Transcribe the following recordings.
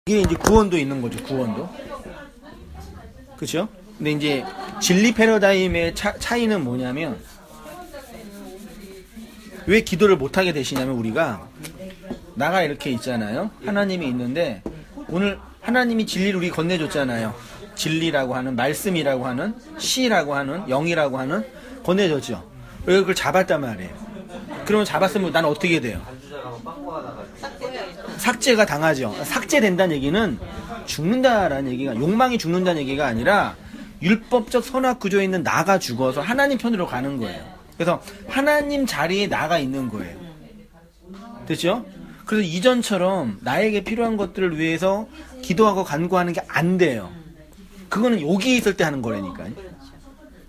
이게 이제 구원도 있는 거죠, 구원도. 그렇죠? 근데 이제 진리 패러다임의 차이는 뭐냐면, 왜 기도를 못하게 되시냐면, 우리가 나가 이렇게 있잖아요. 하나님이 있는데 오늘 하나님이 진리를 우리 건네줬잖아요. 진리라고 하는, 말씀이라고 하는, 시라고 하는, 영이라고 하는 건네줬죠. 왜 그걸 잡았단 말이에요. 그러면 잡았으면 난 어떻게 돼요? 삭제가 당하죠. 삭제된다는 얘기는 죽는다라는 얘기가, 욕망이 죽는다는 얘기가 아니라 율법적 선악 구조에 있는 나가 죽어서 하나님 편으로 가는 거예요. 그래서 하나님 자리에 나가 있는 거예요. 됐죠? 그래서 이전처럼 나에게 필요한 것들을 위해서 기도하고 간구하는 게 안 돼요. 그거는 여기 있을 때 하는 거라니까요.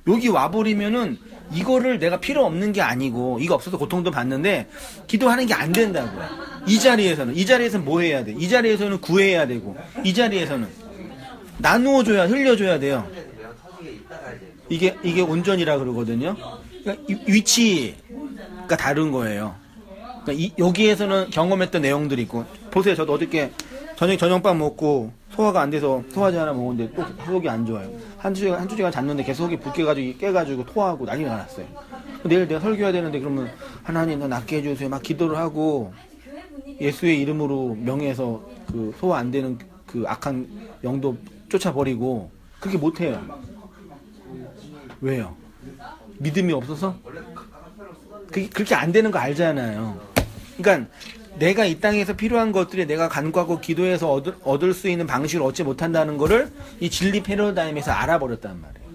여기 와버리면은 이거를 내가 필요 없는 게 아니고, 이거 없어서 고통도 받는데 기도하는 게 안 된다고요. 이 자리에서는 뭐 해야 돼? 이 자리에서는 구해야 되고, 이 자리에서는 나누어줘야, 흘려줘야 돼요. 이게 온전이라 그러거든요. 그러니까 위치가 다른 거예요. 그러니까 여기에서는 경험했던 내용들이 있고, 보세요. 저도 어저께 저녁밥 먹고 소화가 안 돼서 소화제 하나 먹었는데 또 속이 안 좋아요. 한두 시간 잤는데 계속 속이 붓게가지고 깨가지고 토하고 난리가 났어요. 내일 내가 설교해야 되는데, 그러면 하나님 나 낫게 해주세요 막 기도를 하고, 예수의 이름으로 명예해서 그 소화 안 되는 그 악한 영도 쫓아버리고, 그렇게 못해요. 왜요? 믿음이 없어서? 그렇게 안 되는 거 알잖아요. 그러니까 내가 이 땅에서 필요한 것들이 내가 간구하고 기도해서 얻을 수 있는 방식을 얻지 못한다는 거를 이 진리 패러다임에서 알아버렸단 말이에요.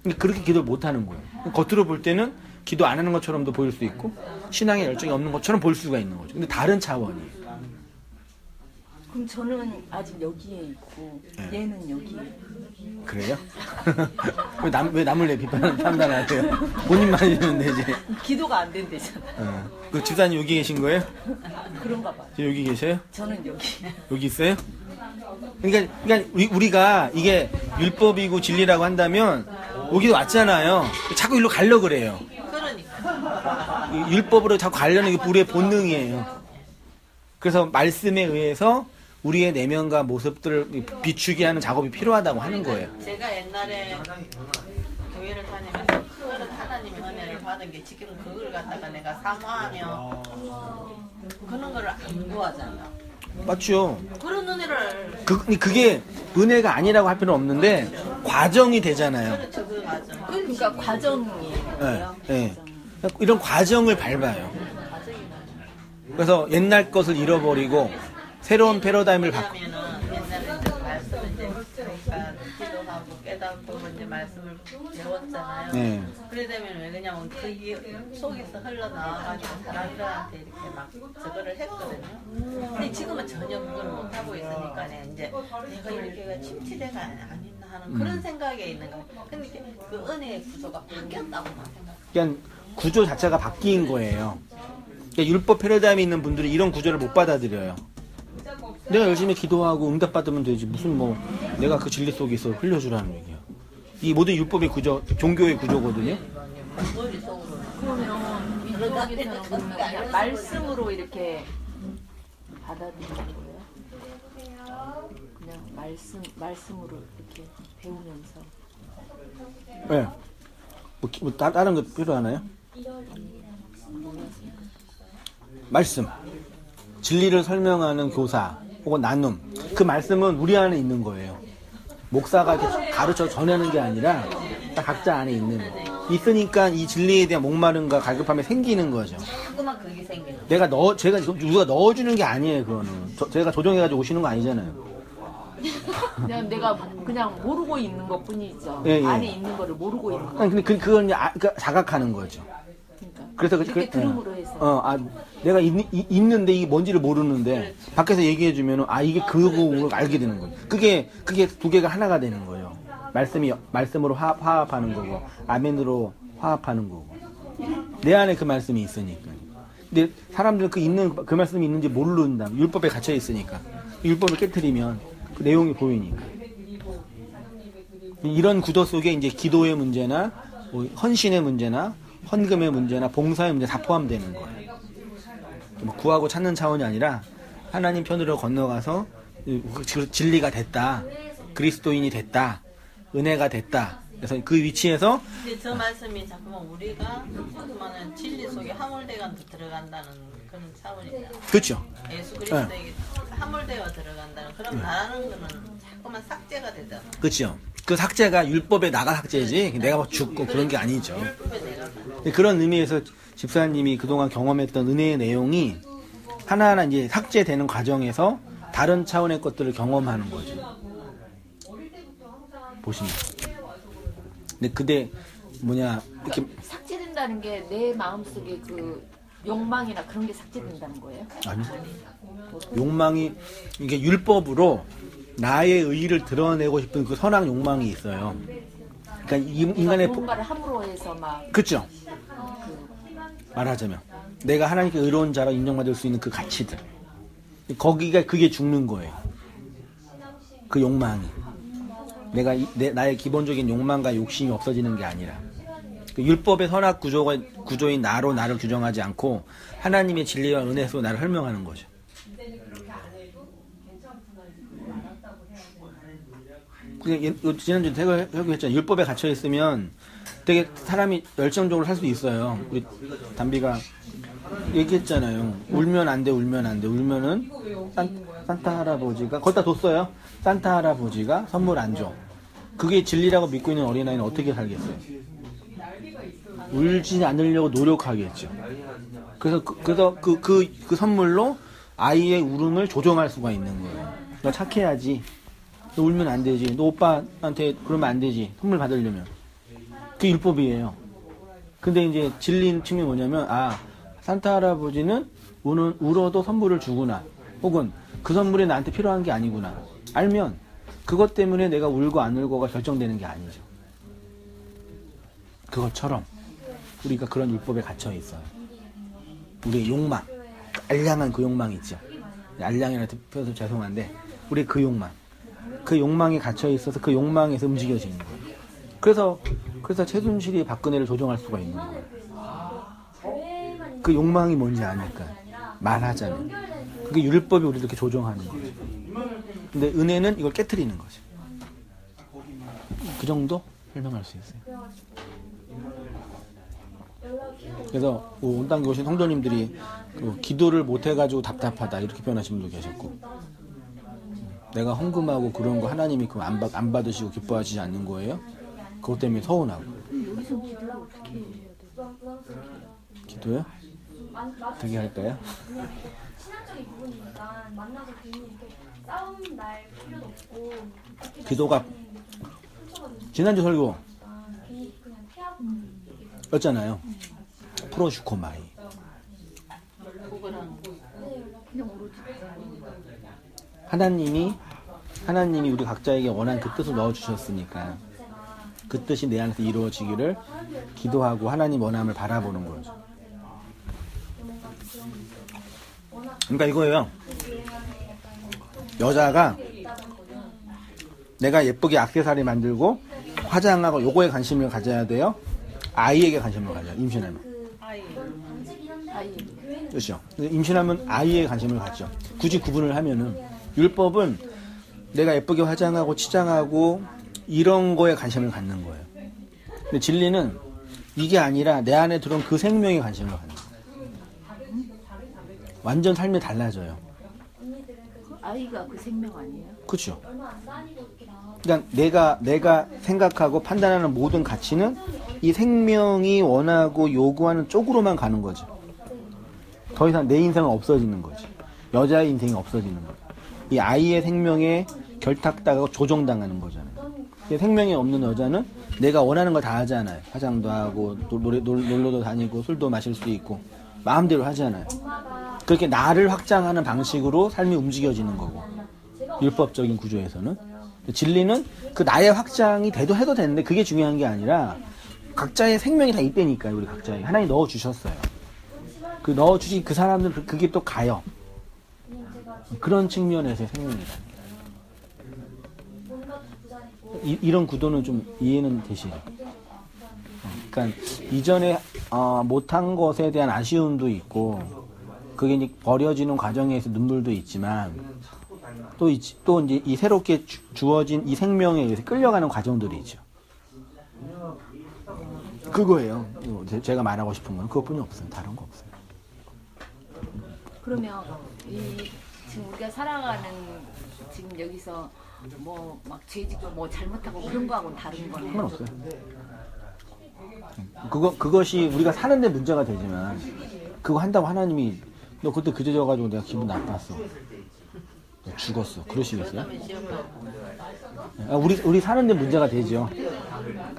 그러니까 그렇게 기도를 못하는 거예요. 겉으로 볼 때는 기도 안 하는 것처럼도 보일 수 있고, 신앙에 열정이 없는 것처럼 볼 수가 있는 거죠. 근데 다른 차원이에요. 그럼 저는 아직 여기에 있고, 네. 얘는 여기에. 그래요? 왜 남을 내 판단하세요? 본인만 해주면 되지. 기도가 안 된대잖아요. 그 집사님 여기 계신 거예요? 그런가 봐요. 여기 계세요? 저는 여기. 여기 있어요? 그러니까 우리가 이게 율법이고 진리라고 한다면 여기도 왔잖아요. 자꾸 일로 가려고 그래요. 그러니까. 율법으로 자꾸 가려는 게 우리의 본능이에요. 그래서 말씀에 의해서 우리의 내면과 모습들을 비추게 하는 작업이 필요하다고 하는 거예요. 제가 옛날에 교회를 다니면서 그거는 하나님의 은혜를 받은 게 지금 그걸 갖다가 내가 사모하며 그런 거를 안 구하잖아. 맞죠? 그런 은혜를 그게 은혜가 아니라고 할 필요는 없는데 과정이 되잖아요. 그렇죠, 그 과정. 그러니까 과정이에요. 네. 이런 과정을 밟아요. 그래서 옛날 것을 잃어버리고 새로운 패러다임을 바꿔. 옛날에는 이제 말씀을 이제 기도하고 깨닫고 이제 말씀을 배웠잖아요. 네. 그래 되면 왜 그냐면 그 속에서 흘러나와가지고 사람들한테 이렇게 막 저거를 했거든요. 근데 지금은 전혀 그걸 못 하고 있으니까 이제 내가 이렇게 침체대가 아닌가 하는 그런 생각에 있는 거예요. 근데 그 은혜의 구조가 바뀌었다고만 생각해요. 그냥 구조 자체가 바뀐 거예요. 그러니까 율법 패러다임이 있는 분들이 이런 구조를 못 받아들여요. 내가 열심히 기도하고 응답받으면 되지, 무슨 뭐 내가 그 진리 속에서 흘려주라는 얘기야. 이 모든 율법의 구조, 종교의 구조거든요. 그러면 여기서는 그냥 말씀으로 이렇게 받아들이는 거예요? 그냥 말씀으로 이렇게 배우면서. 네. 뭐 다른 거 필요하나요? 말씀, 진리를 설명하는 교사 혹은 나눔, 그 말씀은 우리 안에 있는 거예요. 목사가 이렇게 가르쳐 전하는 게 아니라 딱 각자 안에 있는 거. 있으니까 이 진리에 대한 목마름과 갈급함이 생기는 거죠. 자꾸만 그게 생기는 거예요. 제가 누가 넣어주는 게 아니에요. 그거는 제가 조정해가지고 오시는 거 아니잖아요. 그냥 내가 그냥 모르고 있는 것 뿐이죠. 예. 안에 있는 거를 모르고 있는 거. 근데 그건 이제 자각하는 거죠. 그래서 이렇게 들음으로 해서. 내가 있는데 이게 뭔지를 모르는데 밖에서 얘기해주면 이게 그거고 알게 되는 거예요. 그게 두 개가 하나가 되는 거예요. 말씀으로 화합하는 거고, 아멘으로 화합하는 거고. 내 안에 그 말씀이 있으니까. 근데 사람들은 그 말씀이 있는지 모른다. 율법에 갇혀 있으니까. 율법을 깨트리면 그 내용이 보이니까. 이런 구도 속에 이제 기도의 문제나 헌신의 문제나 헌금의 문제나 봉사의 문제 다 포함되는 거예요. 뭐 구하고 찾는 차원이 아니라 하나님 편으로 건너가서 진리가 됐다. 그리스도인이 됐다. 은혜가 됐다. 그래서 그 위치에서 근데 저 말씀이 자꾸만 우리가 자꾸만은 진리 속에 함몰되가 들어간다는 그런 차원이다. 그렇죠. 예수 그리스도에게 함몰되어 들어간다는 그럼 나라는 거는 자꾸만 삭제가 되잖아. 그렇죠. 그 삭제가 율법에 나가 삭제지 내가 뭐 죽고 그런 게 아니죠. 율법에 내가 근데 그런 의미에서 집사님이 그동안 경험했던 은혜의 내용이 하나하나 이제 삭제되는 과정에서 다른 차원의 것들을 경험하는 거죠. 보시면. 근데 이렇게 삭제된다는 게 내 마음속에 그 욕망이나 그런 게 삭제된다는 거예요? 아니 욕망이 이게 율법으로 나의 의의를 드러내고 싶은 그 선한 욕망이 있어요. 그러니까 인간의 뭔가를 함으로 해서 막 그렇죠. 말하자면 내가 하나님께 의로운 자로 인정받을 수 있는 그 가치들 그게 죽는 거예요. 그 욕망이 나의 기본적인 욕망과 욕심이 없어지는 게 아니라 그 율법의 선악 구조인 나로 나를 규정하지 않고 하나님의 진리와 은혜 속에 나를 설명하는 거죠. 지난주에 설교했잖아요. 율법에 갇혀 있으면 되게 사람이 열정적으로 살 수 있어요. 우리 담비가 얘기했잖아요. 울면 안 돼, 울면 안 돼. 울면은 산타 할아버지가 거기다 뒀어요. 산타 할아버지가 선물 안 줘. 그게 진리라고 믿고 있는 어린아이는 어떻게 살겠어요? 울지 않으려고 노력하겠죠. 그래서 그 선물로 아이의 울음을 조정할 수가 있는 거예요. 너 착해야지. 너 울면 안 되지. 너 오빠한테 그러면 안 되지. 선물 받으려면. 그게 율법이에요. 근데 이제 진리인 측면이 뭐냐면, 산타 할아버지는 울어도 선물을 주구나. 혹은 그 선물이 나한테 필요한 게 아니구나. 알면 그것 때문에 내가 울고 안 울고가 결정되는 게 아니죠. 그것처럼 우리가 그런 율법에 갇혀 있어요. 우리의 욕망, 알량한 그 욕망이 있죠. 알량이라는 표현도 죄송한데 우리 그 욕망에 갇혀 있어서 그 욕망에서 움직여지는 거예요. 그래서 최순실이 박근혜를 조종할 수가 있는 거예요. 그 욕망이 뭔지 아니까 말하자면 그게 율법이 우리를 이렇게 조종하는 거죠. 근데 은혜는 이걸 깨트리는 거죠. 그 정도 설명할 수 있어요. 그래서 온당교 오신 성도님들이 기도를 못 해가지고 답답하다 이렇게 표현하신 분도 계셨고, 내가 헌금하고 그런 거 하나님이 안 받으시고 기뻐하시지 않는 거예요? 그것 때문에 서운하고. 여기서 기도를 어떻게 해야 돼? 기도요? 어떻게 할까요? 신앙적인 부분이니까 만나서 괜히 이렇게 싸움 날 필요도 없고 기도가 지난주 설교 괜히 그냥 피하고 였잖아요. 프로슈코마이. 하나님이 우리 각자에게 원한 그 뜻을 넣어주셨으니까 그 뜻이 내 안에서 이루어지기를 기도하고 하나님 원함을 바라보는 거죠. 그러니까 이거예요. 여자가 내가 예쁘게 액세서리 만들고 화장하고 요거에 관심을 가져야 돼요? 아이에게 관심을 가져요. 임신하면. 아이. 그렇죠. 임신하면 아이에 관심을 갖죠. 굳이 구분을 하면은 율법은 내가 예쁘게 화장하고 치장하고 이런 거에 관심을 갖는 거예요. 근데 진리는 이게 아니라 내 안에 들어온 그 생명에 관심을 갖는 거예요. 완전 삶이 달라져요. 아이가 그 생명 아니에요? 그렇죠. 그러니까 내가 생각하고 판단하는 모든 가치는 이 생명이 원하고 요구하는 쪽으로만 가는 거죠. 더 이상 내 인생은 없어지는 거지. 여자의 인생이 없어지는 거죠. 이 아이의 생명에 결탁당하고 조종당하는 거잖아요. 생명이 없는 여자는 내가 원하는 거 다 하잖아요. 화장도 하고 놀러도 다니고 술도 마실 수 있고 마음대로 하잖아요. 그렇게 나를 확장하는 방식으로 삶이 움직여지는 거고, 율법적인 구조에서는. 진리는 그 나의 확장이 해도 되는데 그게 중요한 게 아니라 각자의 생명이 다 있다니까요. 우리 각자에 하나님 넣어주셨어요. 그 넣어주신 그 사람들 그게 또 가요. 그런 측면에서의 생명이다. 이런 구도는 좀 이해는 되시죠? 그러니까 이전에 못한 것에 대한 아쉬움도 있고, 그게 이제 버려지는 과정에서 눈물도 있지만, 또 이제 이 새롭게 주어진 이 생명에 의해서 끌려가는 과정들이 있죠. 그거예요. 제가 말하고 싶은 건 그것뿐이 없어요. 다른 거 없어요. 그러면 지금 우리가 살아가는 지금 여기서 뭐 막 죄짓고 뭐 잘못하고 그런 거하고는 다른 거네. 상관없어요. 그것이 우리가 사는데 문제가 되지만 그거 한다고 하나님이 너 그때 그저 져가지고 내가 기분 나빴어. 너 죽었어. 그러시겠어요? 우리 사는데 문제가 되죠.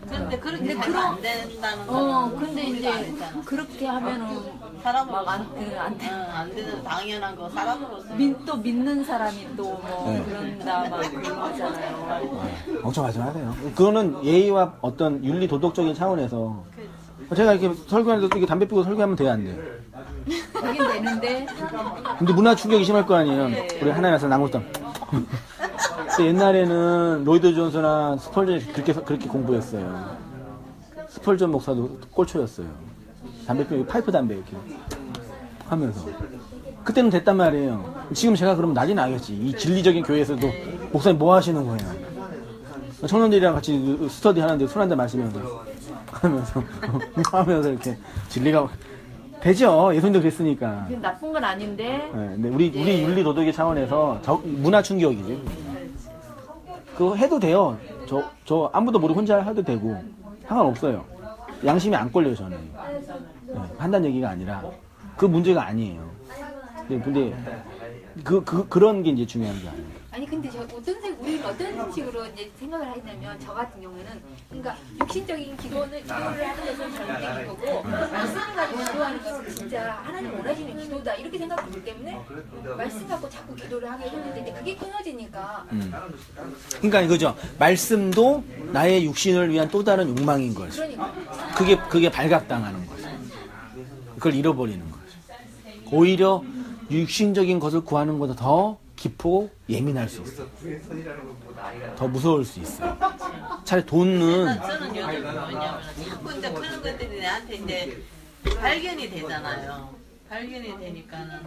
근데 그렇게 하면 안 된다는 거. 근데 이제 그렇게 하면은 사람으로서 안 되는 당연한 거 사람으로서 또 믿는 사람이 또 뭐 네. 그런다 막 그런 거잖아요. 엄청 마지막하세요. 그거는 예의와 어떤 윤리 도덕적인 차원에서 제가 이렇게 설교하는데 이렇게 담배 피고 설교하면 돼야 안 돼요. 하긴 되는데 근데 문화 충격이 심할 거 아니에요. 우리 하나님께서 난국당. 옛날에는 로이드 존스나 스펄전이 그렇게 공부했어요. 스펄전 목사도 꼴초였어요. 담배 피우고 파이프 담배 이렇게 하면서 그때는 됐단 말이에요. 지금 제가 그러면 난리 나겠지. 이 진리적인 교회에서도 목사님 뭐 하시는 거예요? 청년들이랑 같이 스터디 하는데 술 한잔 마시면서 하면서 이렇게 진리가 되죠. 예수님도 그랬으니까. 나쁜 건 아닌데. 네, 근데 우리 윤리 도덕의 차원에서 문화 충격이지. 그거 해도 돼요. 저 아무도 모르고 혼자 해도 되고 상관없어요. 양심이 안 걸려요 저는. 네, 한다는 얘기가 아니라 그 문제가 아니에요. 근데 그런 게 이제 중요한 게 아니에요. 아니 근데 우리는 어떤 식으로 이제 생각을 하냐면 저 같은 경우에는 그러니까 육신적인 기도를 하는 것은 잘못된 거고 말씀을 가지고 기도하는 것은 진짜 하나님 원하시는 기도다 이렇게 생각하기 때문에 말씀 갖고 자꾸 기도를 하게 되는데 그게 끊어지니까 그러니까 이거죠. 말씀도 나의 육신을 위한 또 다른 욕망인 거죠. 그러니까 그게 발각당하는 거죠. 그걸 잃어버리는 거죠. 오히려 육신적인 것을 구하는 것보다 더 깊고 예민할 수 있어요. 더 무서울 수 있어요. 차라리 돈은 저는 요즘 뭐냐면 자꾸 이제 그런 것들이 나한테 이제 발견이 되잖아요. 발견이 되니까는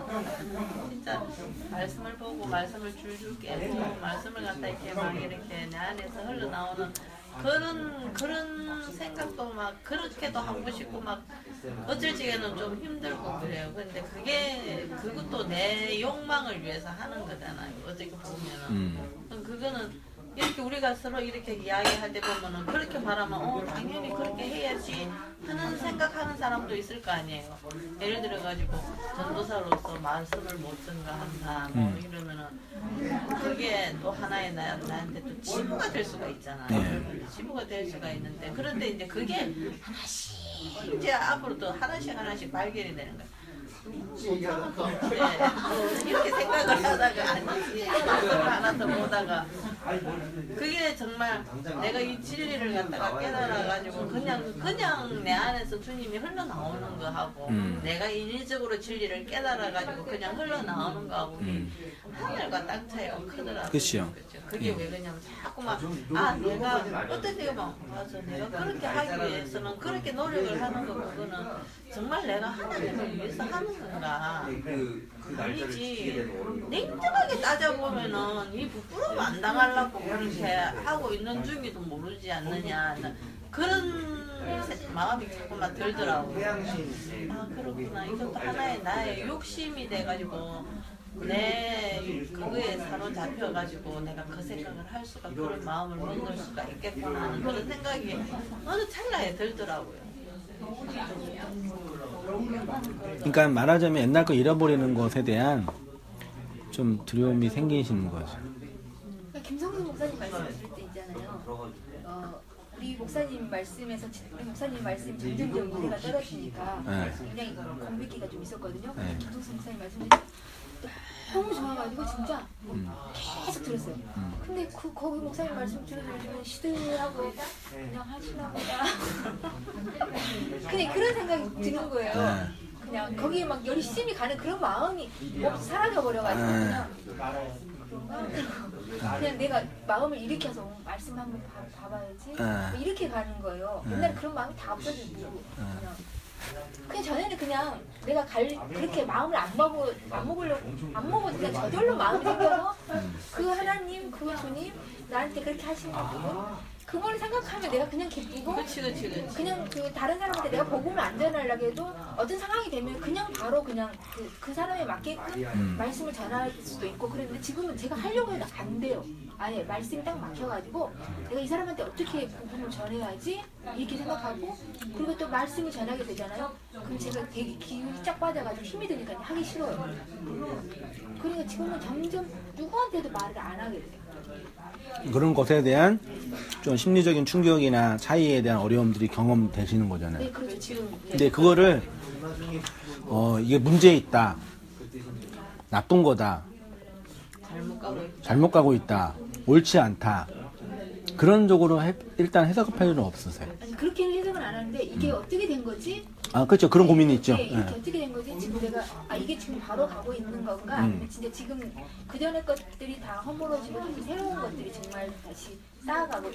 진짜 말씀을 보고 말씀을 줄줄 깨고 말씀을 갖다 이렇게 막 이렇게 내 안에서 흘러나오는 그런 생각도 막 그렇게도 하고 싶고 막 어쩔 적에는 좀 힘들고 그래요. 근데 그것도 내 욕망을 위해서 하는 거잖아요. 어떻게 보면은 그거는 이렇게 우리가 서로 이렇게 이야기할 때 보면은 그렇게 말하면 당연히 그렇게 해야지 하는 생각하는 사람도 있을 거 아니에요. 예를 들어가지고 전도사로서 말씀을 못 전가한다 뭐 이러면은 그게 또 하나의 나한테 또 치부가 될 수가 있잖아요. 네. 치부가 될 수가 있는데 그런데 이제 그게 하나씩 이제 앞으로 또 하나씩 발견이 되는 거예요. 이렇게 생각을 하다가 아니지 하나 더 보다가 그게 정말 내가 이 진리를 갖다가 깨달아가지고 그냥 내 안에서 주님이 흘러나오는 거하고 내가 인위적으로 진리를 깨달아가지고 그냥 흘러나오는 거하고 하늘과 땅 차이가 크더라고요. 그렇죠. 그게 왜 그러냐면 자꾸만 내가 어떤 데가 막 맞아 내가 그렇게 하기 위해서는 그렇게 노력을 하는 거 그거는 정말 내가 하나님을 위해서 하는 건가 아니지. 냉정하게 따져보면은 이 부끄러움 안 당하려고 그렇게 하고 있는 중이도 모르지 않느냐 그런 마음이 자꾸만 들더라고요. 그렇구나. 이것도 하나의 나의 욕심이 돼가지고 그거에 사로잡혀가지고 내가 그 생각을 할 수가 그런 마음을 먹을 수가 있겠구나 하는 그런 생각이 어느 찰나에 들더라고요. 그러니까 말하자면 옛날 거 잃어버리는 것에 대한 좀 두려움이 생기시는 거죠. 김성수 목사님 말씀 들을 때 있잖아요. 우리 목사님 말씀에서 우리 목사님 말씀 점점점 이해가 떨어지니까 굉장히 공백기가 좀 있었거든요. 김성수 목사님 말씀을 너무 좋아가지고 진짜 계속 들었어요. 근데 거기 목사님 말씀 들으면 시들하고 그냥 하시나 보다. 그냥 그런 생각이 드는 거예요. 그냥 거기에 막 열심히 가는 그런 마음이 사라져버려가지고 그냥 내가 마음을 일으켜서 말씀 한번 봐봐야지 뭐 이렇게 가는 거예요. 옛날에 그런 마음이 다 없어지고 그냥 그냥 전에는 그냥 내가 그렇게 마음을 안 먹어도 그냥 저절로 마음이 생겨서 그 하나님, 그 주님 나한테 그렇게 하신 거 그걸 생각하면 내가 그냥 기쁘고 그치. 그냥 그 다른 사람한테 내가 복음을 안 전하려고 해도 어떤 상황이 되면 그냥 바로 그냥 그 사람에 맞게끔 말씀을 전할 수도 있고 그랬는데 지금은 제가 하려고 해도 안 돼요. 아예 말씀이 딱 막혀가지고 내가 이 사람한테 어떻게 복음을 전해야지 이렇게 생각하고 그리고 또 말씀을 전하게 되잖아요. 그럼 제가 되게 기운이 쫙 빠져가지고 힘이 드니까 하기 싫어요. 그러니까 지금은 점점 누구한테도 말을 안 하게 돼요. 그런 것에 대한 좀 심리적인 충격이나 차이에 대한 어려움들이 경험되시는 거잖아요. 네, 그렇죠. 지금. 근데 그거를 이게 문제 있다, 나쁜 거다, 잘못 가고 있다, 옳지 않다 그런 쪽으로 일단 해석할 필요는 없으세요. 아니 그렇게는 해석은 안 하는데 이게 어떻게 된 거지? 아 그렇죠. 그런 고민이 있죠. 이게 어떻게 된 거지? 지금 내가 이게 지금 바로 가고 있는 건가? 아니면 진짜 지금 그 전에 것들이 다 허물어지고 좀 새로운 것들이 정말 다시 쌓아가고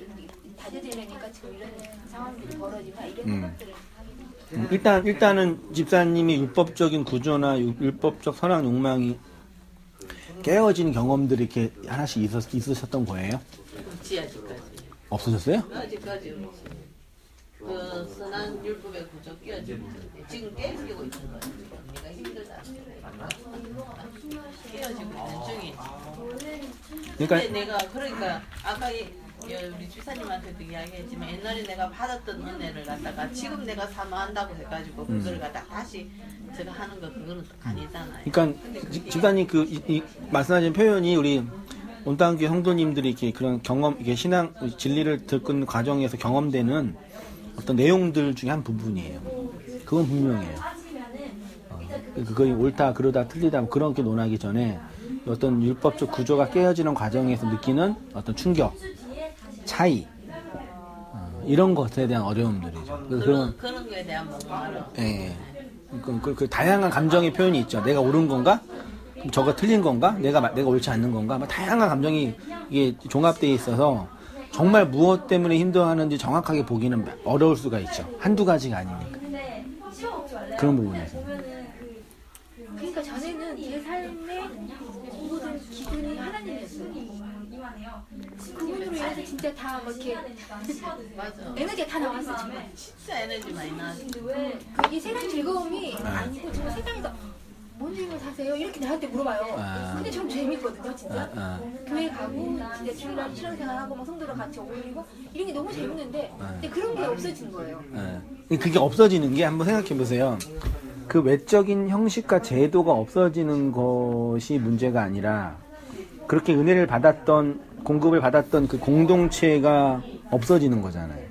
다져지려니까 지금 이런 상황들이 벌어지나 이런 생각들을 일단은 집사님이 율법적인 구조나 율법적 선악 욕망이 깨어진 경험들이 이렇게 하나씩 있으셨던 거예요? 없지 아직까지. 없으셨어요? 아직까지 없지. 그 선한 율법의 구조 깨어지고 있는데 지금 깨지고 있는 거야. 내가 힘들다. 깨어지고 있는 중이지. 그러니까 근데 내가 그러니까 아까 우리 주사님한테도 이야기했지만 옛날에 내가 받았던 은혜를 갖다가 지금 내가 사모한다고 해가지고 그걸 갖다 다시 제가 하는 거 그거는 또 아니잖아요. 그러니까 집사님 이 말씀하신 표현이 우리 온당교회 성도님들이 이렇게 그런 경험, 이게 신앙 진리를 듣는 과정에서 경험되는 어떤 내용들 중에 한 부분이에요. 그건 분명해요. 그거 옳다, 그러다, 틀리다 뭐 그런 게 논하기 전에 어떤 율법적 구조가 깨어지는 과정에서 느끼는 어떤 충격, 차이 이런 것에 대한 어려움들이죠. 그런 거에 대한 목마름. 예. 그 다양한 감정의 표현이 있죠. 내가 옳은 건가? 저거 틀린 건가? 내가 옳지 않는 건가? 막 다양한 감정이 이게 종합되어 있어서 정말 무엇 때문에 힘들어하는지 정확하게 보기는 어려울 수가 있죠. 한두 가지가 아니니까. 그런 부분에서. 그러니까 전에는 제 삶의 모든 기분이 하나님이었어요. 그분으로 인해서 진짜 다 이렇게 맞아. 에너지가 다 나왔어 정말. 진짜 에너지 많이 나왔어. 이 세상 즐거움이 아니고 정말 세상에서 뭔 즐거움 사세요? 이렇게 나한테 물어봐요. 근데 좀 재밌거든요 진짜. 교회 가고 진짜 주일날 신앙생활하고 막 성도랑 같이 어울리고 이런 게 너무 재밌는데 근데 그런 게 없어진 거예요. 그게 없어지는 게 한번 생각해 보세요. 그 외적인 형식과 제도가 없어지는 것이 문제가 아니라 그렇게 은혜를 받았던 공급을 받았던 그 공동체가 없어지는 거잖아요.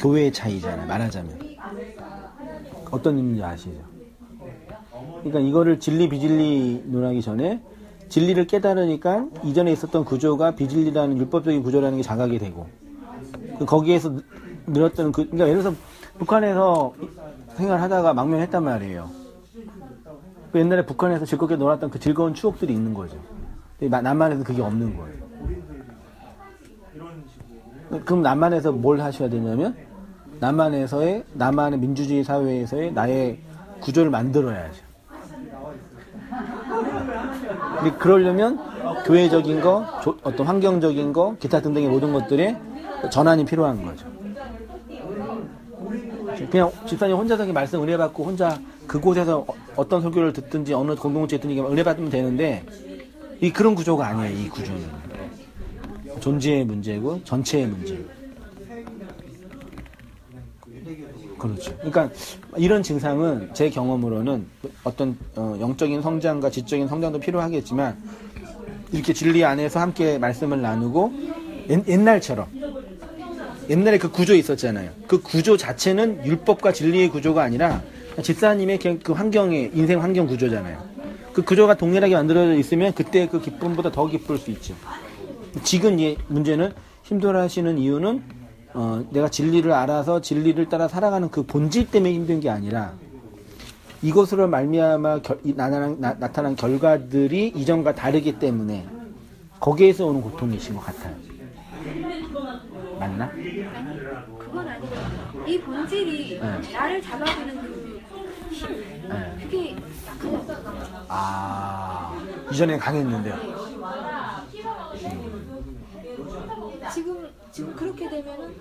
교회의 차이잖아요. 말하자면 어떤 의미인지 아시죠? 그러니까 이거를 진리 비진리 논하기 전에 진리를 깨달으니까 이전에 있었던 구조가 비진리라는 율법적인 구조라는 게 자각이 되고 거기에서 늘었던 그러니까 예를 들어서 북한에서 생활하다가 망명했단 말이에요. 옛날에 북한에서 즐겁게 놀았던 그 즐거운 추억들이 있는 거죠. 남한에서 그게 없는 거예요. 그럼 남한에서 뭘 하셔야 되냐면 남한의 민주주의 사회에서의 나의 구조를 만들어야죠. 근데 그러려면 교회적인 거, 어떤 환경적인 거, 기타 등등의 모든 것들의 전환이 필요한 거죠. 그냥 집사님 혼자서 말씀 은혜받고 혼자 그곳에서 어떤 설교를 듣든지 어느 공동체에 듣든지 은혜받으면 되는데 그런 구조가 아니에요. 이 구조는 존재의 문제고 전체의 문제. 그렇죠. 그러니까 이런 증상은 제 경험으로는 어떤 영적인 성장과 지적인 성장도 필요하겠지만 이렇게 진리 안에서 함께 말씀을 나누고 옛날처럼 옛날에 그 구조 있었잖아요. 그 구조 자체는 율법과 진리의 구조가 아니라 집사님의 그 환경의 인생 환경 구조잖아요. 그 구조가 동일하게 만들어져 있으면 그때 그 기쁨보다 더 기쁠 수 있죠. 지금 문제는 힘들어하시는 이유는 내가 진리를 알아서 진리를 따라 살아가는 그 본질 때문에 힘든 게 아니라 이것으로 말미암아 나타난 결과들이 이전과 다르기 때문에 거기에서 오는 고통이신 것 같아요. 맞나? 아니 그건 아니고 이 이 본질이 네. 나를 잡아주는 그 힘, 네. 그게 약해졌어. 아, 이전엔 강했는데요. 지금 그렇게 되면은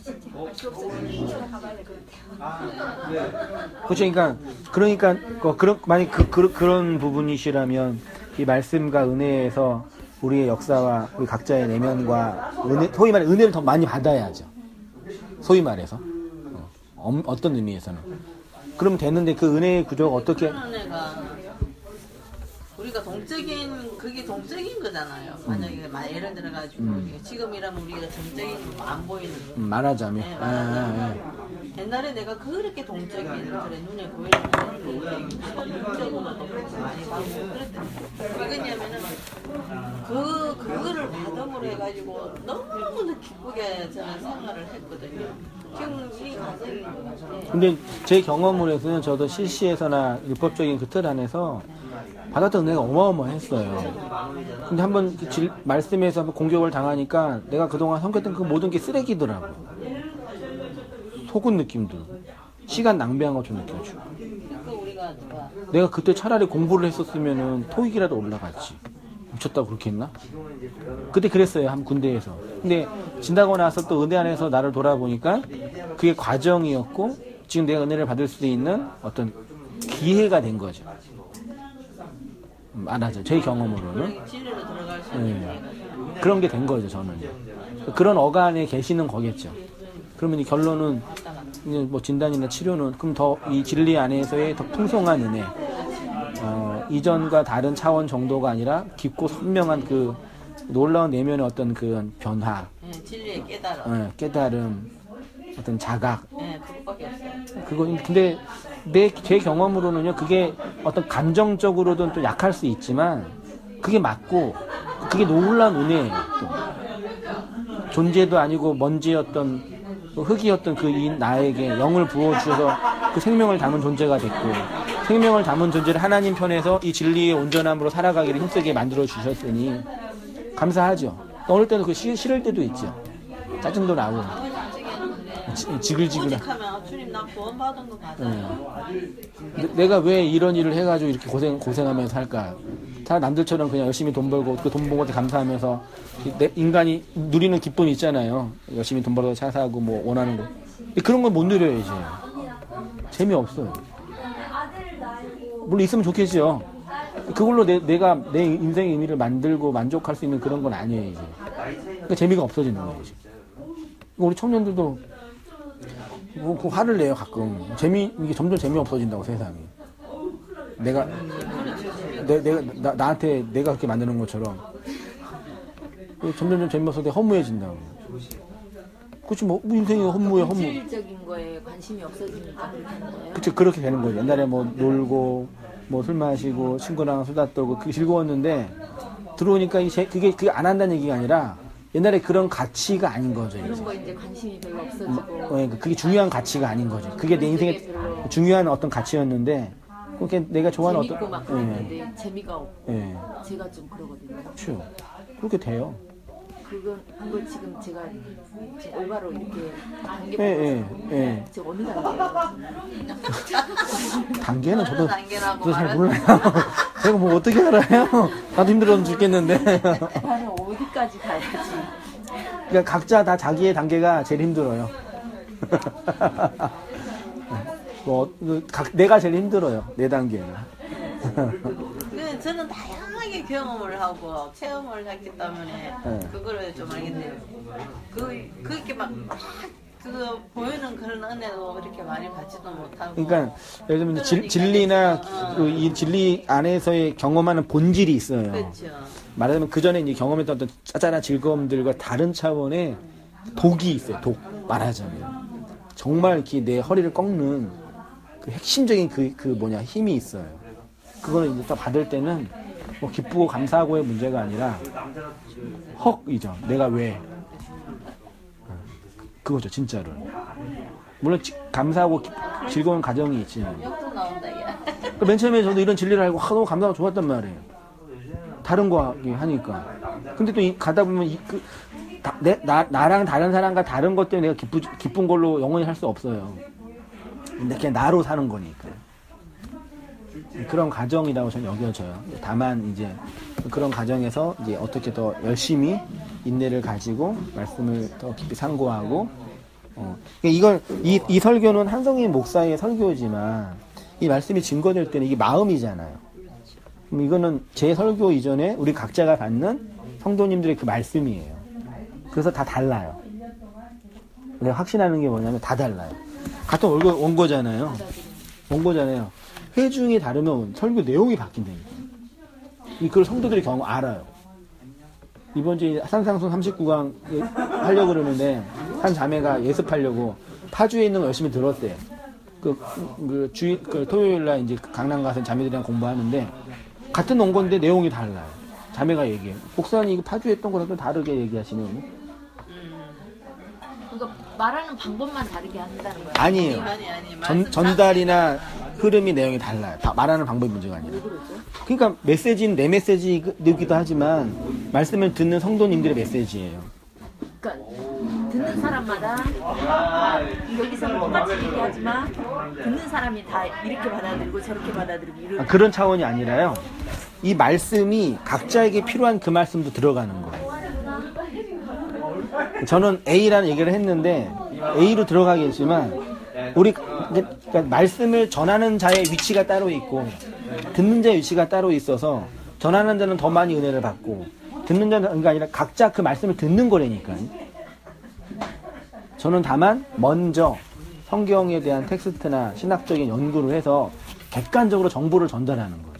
진짜 알수 없어. 이쪽에 가봐야 될 것 같아요. 그렇죠. 그러니까 만약 그런 부분이시라면 이 말씀과 은혜에서 우리의 역사와 우리 각자의 내면과 소위 말해 은혜를 더 많이 받아야죠. 소위 말해서 어떤 의미에서는 그러면 되는데 그 은혜의 구조가 어떻게? 우리가 그게 동적인 거잖아요. 만약에 예를 들어가지고 지금이라면 우리가 정적인 거 안 보이는 거. 말하자면. 네, 옛날에 내가 그렇게 동적인 그래 눈에 보이는 동적으로도 그렇게 많이 받고 그랬더니 왜 그러냐면은 그거를 받음으로 해가지고 너무나 기쁘게 저는 생활을 했거든요. 지금 이 가정인 것 같아요. 근데 제 경험으로 해서는 저도 실시에서나 율법적인 그 틀 안에서 받았던 은혜가 어마어마했어요. 근데 한번 말씀에서 한번 공격을 당하니까 내가 그동안 섬겼던 그 모든 게 쓰레기더라고. 속은 느낌도 시간 낭비한 것처럼 느껴지고. 내가 그때 차라리 공부를 했었으면은 토익이라도 올라갔지. 미쳤다고 그렇게 했나? 그때 그랬어요. 한 군대에서. 근데 진다고 나서 또 은혜 안에서 나를 돌아보니까 그게 과정이었고 지금 내가 은혜를 받을 수 있는 어떤 기회가 된 거죠. 맞아요. 제 경험으로는. 네. 그런 게 된 거죠, 저는. 그런 어간에 계시는 거겠죠. 그러면 이 결론은, 뭐 진단이나 치료는, 그럼 더 이 진리 안에서의 더 풍성한 은혜, 이전과 다른 차원 정도가 아니라 깊고 선명한 그 놀라운 내면의 어떤 그 변화, 진리의 깨달음, 깨달음, 어떤 자각. 그것밖에 없어요. 근데 제 경험으로는요, 그게 어떤 감정적으로든 또 약할 수 있지만, 그게 맞고, 그게 놀라운 은혜예요, 또. 존재도 아니고 먼지였던, 흙이었던 그 나에게 영을 부어주셔서 그 생명을 담은 존재가 됐고, 생명을 담은 존재를 하나님 편에서 이 진리의 온전함으로 살아가기를 힘쓰게 만들어주셨으니, 감사하죠. 어느 때는 싫을 때도 있죠. 짜증도 나고. 지글지글. 오직하면 주님 나 구원 받은 거 맞아요. 내가 왜 이런 일을 해가지고 이렇게 고생하면서 살까? 다 남들처럼 그냥 열심히 돈 벌고 그 돈 번 것에 감사하면서 인간이 누리는 기쁨이 있잖아요. 열심히 돈 벌어서 차 사고 뭐 원하는 거. 그런 건 못 누려요 이제. 재미없어요. 물론 있으면 좋겠죠. 그걸로 내가 내 인생의 의미를 만들고 만족할 수 있는 그런 건 아니에요 이제. 그러니까 재미가 없어지는 거예요 이제. 우리 청년들도 그 화를 내요 가끔. 이게 점점 재미없어진다고 세상이. 나한테 내가 그렇게 만드는 것처럼 점점 재미없어서 허무해진다고. 그치 뭐 인생이 허무해. 물질적인 거에 관심이 없어지니까 그렇게 되는 거예요? 그치 그렇게 되는 거죠. 옛날에 뭐 놀고 뭐 술 마시고 친구랑 수다 떨고 그게 즐거웠는데 들어오니까 그게 안 한다는 얘기가 아니라 옛날에 그런 가치가 아닌 거죠. 그런 이제. 거 이제 관심이 별로 없어지고. 그게 중요한 가치가 아닌 거죠. 그게 내 인생의 중요한 어떤 가치였는데, 그렇게 내가 좋아하는 재밌고 막 그랬는데 재미가 없고. 제가 좀 그러거든요. 그렇죠. 그렇게 돼요. 그거 지금 제가 지금 올바로 이렇게 단계 저 어느 단계예요? 단계는 저도 단계라고 잘 몰라요. 제가 뭐 어떻게 알아요? 나도 힘들어 죽겠는데. 나는 어디까지 가야지? 그러니까 각자 다 자기의 단계가 제일 힘들어요. 내가 제일 힘들어요. 내 단계는. 저는 다양하게 경험을 하고 체험을 했기 때문에 그거를 좀 알겠네요. 그렇게 막 보이는 그런 은혜도 그렇게 많이 받지도 못하고. 그러니까 예를 들면 진리나 이 진리 안에서의 경험하는 본질이 있어요. 그렇죠. 말하자면 그 전에 이제 경험했던 어떤 짜잘한 즐거움들과 다른 차원의 독이 있어요. 독 말하자면 정말 이렇게 내 허리를 꺾는 그 핵심적인 힘이 있어요. 그거는 이제 또 받을 때는 뭐 기쁘고 감사하고의 문제가 아니라 헉이죠. 내가 왜? 그거죠, 진짜로. 물론 감사하고 즐거운 가정이 있지. 욕도 나온다, 야. 맨 처음에 저도 이런 진리를 알고 너무 감사하고 좋았단 말이에요. 다른 거 하니까. 근데 또 가다 보면 나랑 다른 사람과 다른 것 때문에 내가 기쁜 걸로 영원히 살 수 없어요. 근데 그냥 나로 사는 거니까. 그런 과정이라고 저는 여겨져요. 다만 이제 그런 과정에서 이제 어떻게 더 열심히 인내를 가지고 말씀을 더 깊이 상고하고, 그러니까 이 설교는 한성인 목사의 설교지만 이 말씀이 증거될 때는 이게 마음이잖아요. 그럼 이거는 제 설교 이전에 우리 각자가 받는 성도님들의 그 말씀이에요. 그래서 다 달라요. 내가 확신하는 게 뭐냐면 다 달라요. 같은 원고잖아요. 회중이 다르면 설교 내용이 바뀐다니까. 그걸 성도들이 알아요. 이번 주에 산상순 39강 하려고 그러는데 한 자매가 예습하려고 파주에 있는 거 열심히 들었대요. 토요일날 이제 강남 가서 자매들이랑 공부하는데 같은 원고인데 내용이 달라요. 자매가 얘기해. 목사님 이거 파주에 했던 거랑 좀 다르게 얘기하시네요. 그러니까 말하는 방법만 다르게 한다는 거예요. 아니에요. 전달이나 흐름이 내용이 달라요. 말하는 방법이 문제가 아니라. 왜 그러죠? 그러니까 메시지는 내 메시지이기도 하지만 말씀을 듣는 성도님들의 메시지예요. 그러니까 듣는 사람마다 여기서는 똑같이 얘기하지만 듣는 사람이 다 이렇게 받아들이고 저렇게 받아들이고 이런. 그런 차원이 아니라요. 이 말씀이 각자에게 필요한 그 말씀도 들어가는 거예요. 저는 A라는 얘기를 했는데 A로 들어가겠지만 그러니까 말씀을 전하는 자의 위치가 따로 있고 듣는 자의 위치가 따로 있어서 전하는 자는 더 많이 은혜를 받고 듣는 자는 아니라 각자 그 말씀을 듣는 거라니까. 저는 다만 먼저 성경에 대한 텍스트나 신학적인 연구를 해서 객관적으로 정보를 전달하는 거죠.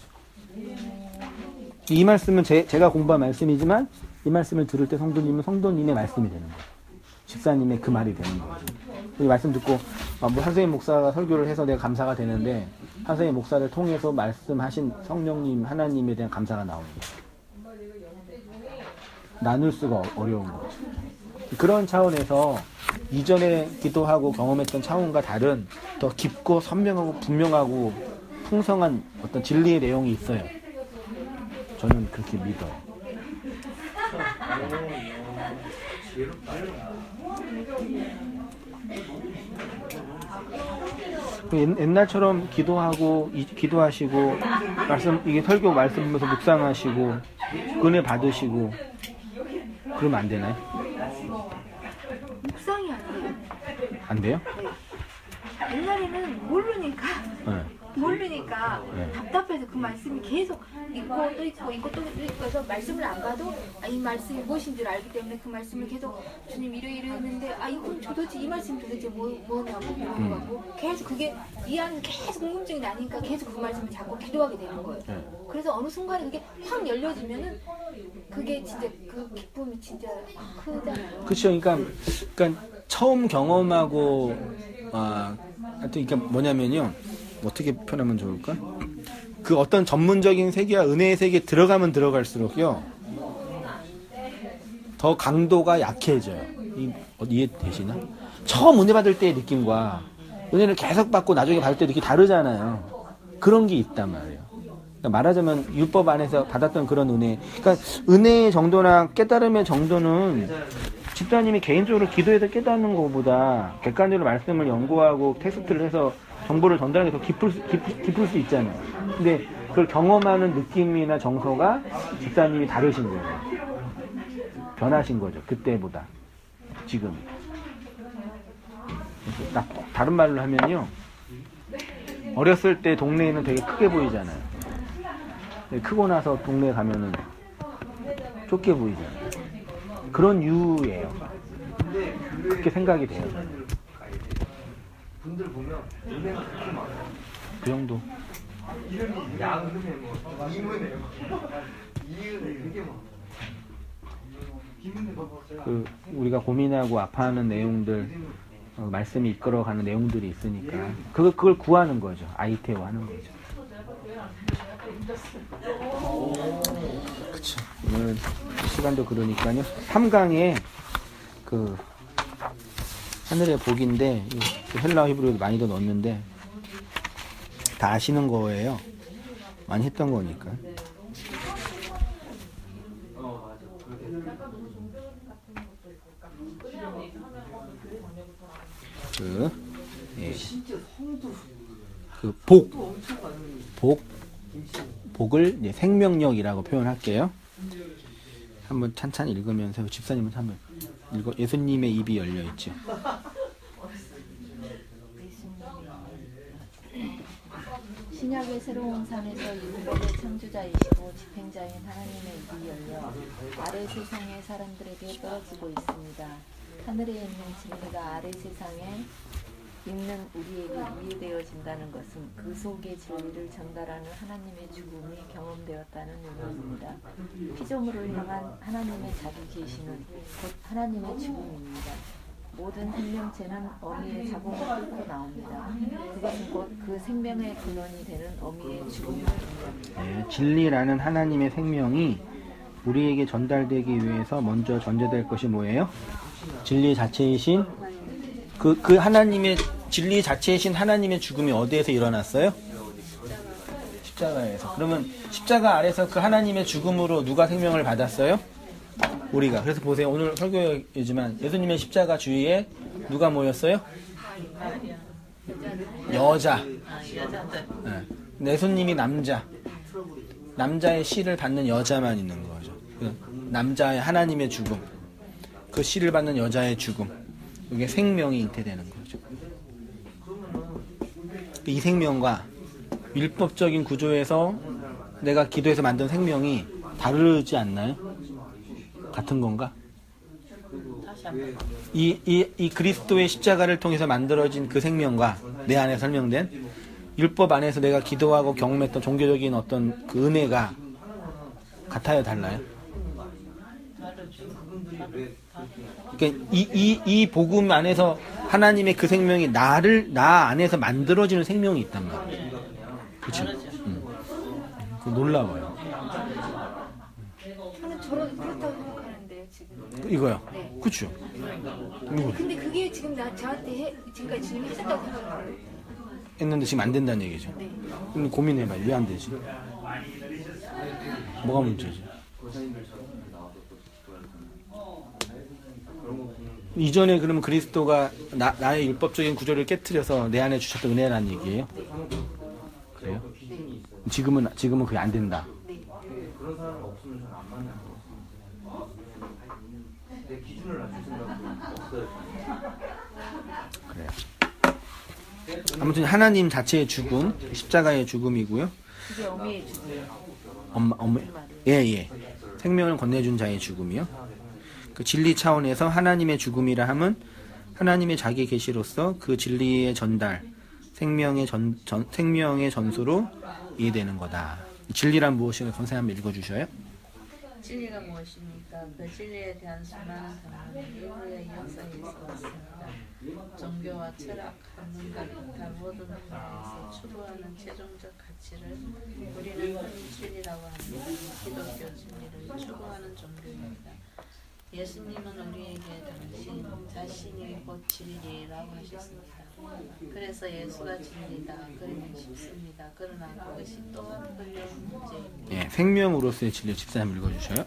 이 말씀은 제가 공부한 말씀이지만 이 말씀을 들을 때 성도님은 성도님의 말씀이 되는 거예요. 집사님의 그 말이 되는 거죠. 이 말씀 듣고 한성인 목사가 설교를 해서 내가 감사가 되는데 한성인 목사를 통해서 말씀하신 성령님 하나님에 대한 감사가 나오는 거죠. 나눌 수가 어려운 거죠. 그런 차원에서 이전에 기도하고 경험했던 차원과 다른 더 깊고 선명하고 분명하고 풍성한 어떤 진리의 내용이 있어요. 저는 그렇게 믿어요. 옛날처럼 기도하시고 이게 설교 말씀하면서 묵상하시고 은혜 받으시고 그러면 안 되나요? 묵상이 안 돼요. 안 돼요? 네. 옛날에는 모르니까 네. 답답해서 그 말씀이 계속 있고 또 있고 또 있고 해서 말씀을 안 가도 이 말씀이 무엇인지를 알기 때문에 그 말씀을 계속 주님 이래 했는데 이건 도대체 이 말씀 도대체 뭐냐고 물어보고 계속 그게 이 안에 계속 궁금증이 나니까 계속 그 말씀을 자꾸 기도하게 되는 거예요. 네. 그래서 어느 순간에 그게 확 열려지면은 그게 진짜 그 기쁨이 진짜 크잖아요. 그렇죠. 그러니까 처음 경험하고 하여튼 그러니까 뭐냐면요. 어떻게 표현하면 좋을까? 그 어떤 전문적인 세계와 은혜의 세계에 들어가면 들어갈수록요 더 강도가 약해져요. 이해되시나? 처음 은혜 받을 때의 느낌과 은혜를 계속 받고 나중에 받을 때 느낌이 다르잖아요. 그런 게 있단 말이에요. 그러니까 말하자면 율법 안에서 받았던 그런 은혜, 그러니까 은혜의 정도나 깨달음의 정도는 집사님이 개인적으로 기도해서 깨닫는 것보다 객관적으로 말씀을 연구하고 텍스트를 해서 정보를 전달하는 게 더 깊을 수 있잖아요. 근데 그걸 경험하는 느낌이나 정서가 집사님이 다르신 거예요. 변하신 거죠. 그때보다 지금. 다른 말로 하면요. 어렸을 때 동네에는 되게 크게 보이잖아요. 크고 나서 동네에 가면은 좁게 보이잖아요. 그런 이유예요. 그렇게 생각이 돼요. 분들 보면 은혜가 그렇게 많아요. 그 정도. 이름이 양은혜 뭐 이문혜 이은혜 되게 많아요. 우리가 고민하고 아파하는 내용들 말씀이 이끌어가는 내용들이 있으니까 그걸 구하는 거죠. 아이테오 하는 거죠. 그쵸. 오늘 시간도 그러니까요. 3강에 하늘의 복인데 헬라어 히브리어도 많이 더 넣었는데 다 아시는 거예요. 많이 했던 거니까. 예. 복을 이제 생명력이라고 표현할게요. 한번 찬찬히 읽으면서 집사님은 한번 읽어. 예수님의 입이 열려 있죠. 신약의 새로운 산에서 율법의 창조자이시고 집행자인 하나님의 입이 열려 아래 세상의 사람들에게 떨어지고 있습니다. 하늘에 있는 진리가 아래 세상에 있는 우리에게 이해되어진다는 것은 그 속의 진리를 전달하는 하나님의 죽음이 경험되었다는 의미입니다. 피조물을 향한 하나님의 자기 계시는 곧 하나님의 죽음입니다. 모든 생명체는 어미의 자궁을 뚫고 나옵니다. 그것은 곧 그 생명의 근원이 되는 어미의 죽음을 의미합니다. 네, 진리라는 하나님의 생명이 우리에게 전달되기 위해서 먼저 전제될 것이 뭐예요? 진리 자체이신 그 하나님의 진리 자체이신 하나님의 죽음이 어디에서 일어났어요? 십자가에서. 그러면 십자가 아래서 그 하나님의 죽음으로 누가 생명을 받았어요? 우리가. 그래서 보세요. 오늘 설교이지만 예수님의 십자가 주위에 누가 모였어요? 여자. 네. 예수님이 남자. 남자의 씨를 받는 여자만 있는 거죠. 남자의 하나님의 죽음. 그 씨를 받는 여자의 죽음. 이게 생명이 잉태되는 거죠. 이 생명과 율법적인 구조에서 내가 기도해서 만든 생명이 다르지 않나요? 같은 건가? 이 그리스도의 십자가를 통해서 만들어진 그 생명과 내 안에 설명된 율법 안에서 내가 기도하고 경험했던 종교적인 어떤 그 은혜가 같아요, 달라요? 그러니까 이 복음 안에서 하나님의 그 생명이 나 안에서 만들어지는 생명이 있단 말이에요. 그렇죠? 그 놀라워요. 저는 그렇다고 생각하는데요, 지금. 이거요? 네. 그렇죠? 근데 그게 지금 저한테 지금까지 지금 했었다고 생각해요. 했는데 지금 안 된다는 얘기죠. 네. 근데 고민해봐요. 왜 안 되지? 뭐가 문제지? 이전에 그러면 그리스도가 나의 율법적인 구조를 깨트려서 내 안에 주셨던 은혜라는 얘기예요? 그래요? 지금은 그게 안 된다. 네. 그래요. 아무튼 하나님 자체의 죽음, 십자가의 죽음이고요. 그게 어미의 죽음이에요. 엄마, 예. 생명을 건네준 자의 죽음이요. 그 진리 차원에서 하나님의 죽음이라 함은 하나님의 자기 계시로서 그 진리의 전달, 생명의 전수로 이해되는 거다. 진리란 무엇인가 선생님 한번 읽어주셔요. 진리가 무엇입니까? 그 진리에 대한 수많은 단어는 인류의 역사에서 왔습니다. 종교와 철학, 학문과 기타 모든 분야에서 추구하는 최종적 가치를 우리는 흔히 진리라고 합니다. 기독교 진리를 추구하는 종교입니다. 예수님은 우리에게 당신 자신이 곧 진리라고 하셨습니다. 그래서 예수가 진리다. 그러면 쉽습니다. 그러나 그것이 또한 어려운 문제입니다. 예, 생명으로서의 진리 집사님 읽어주셔요.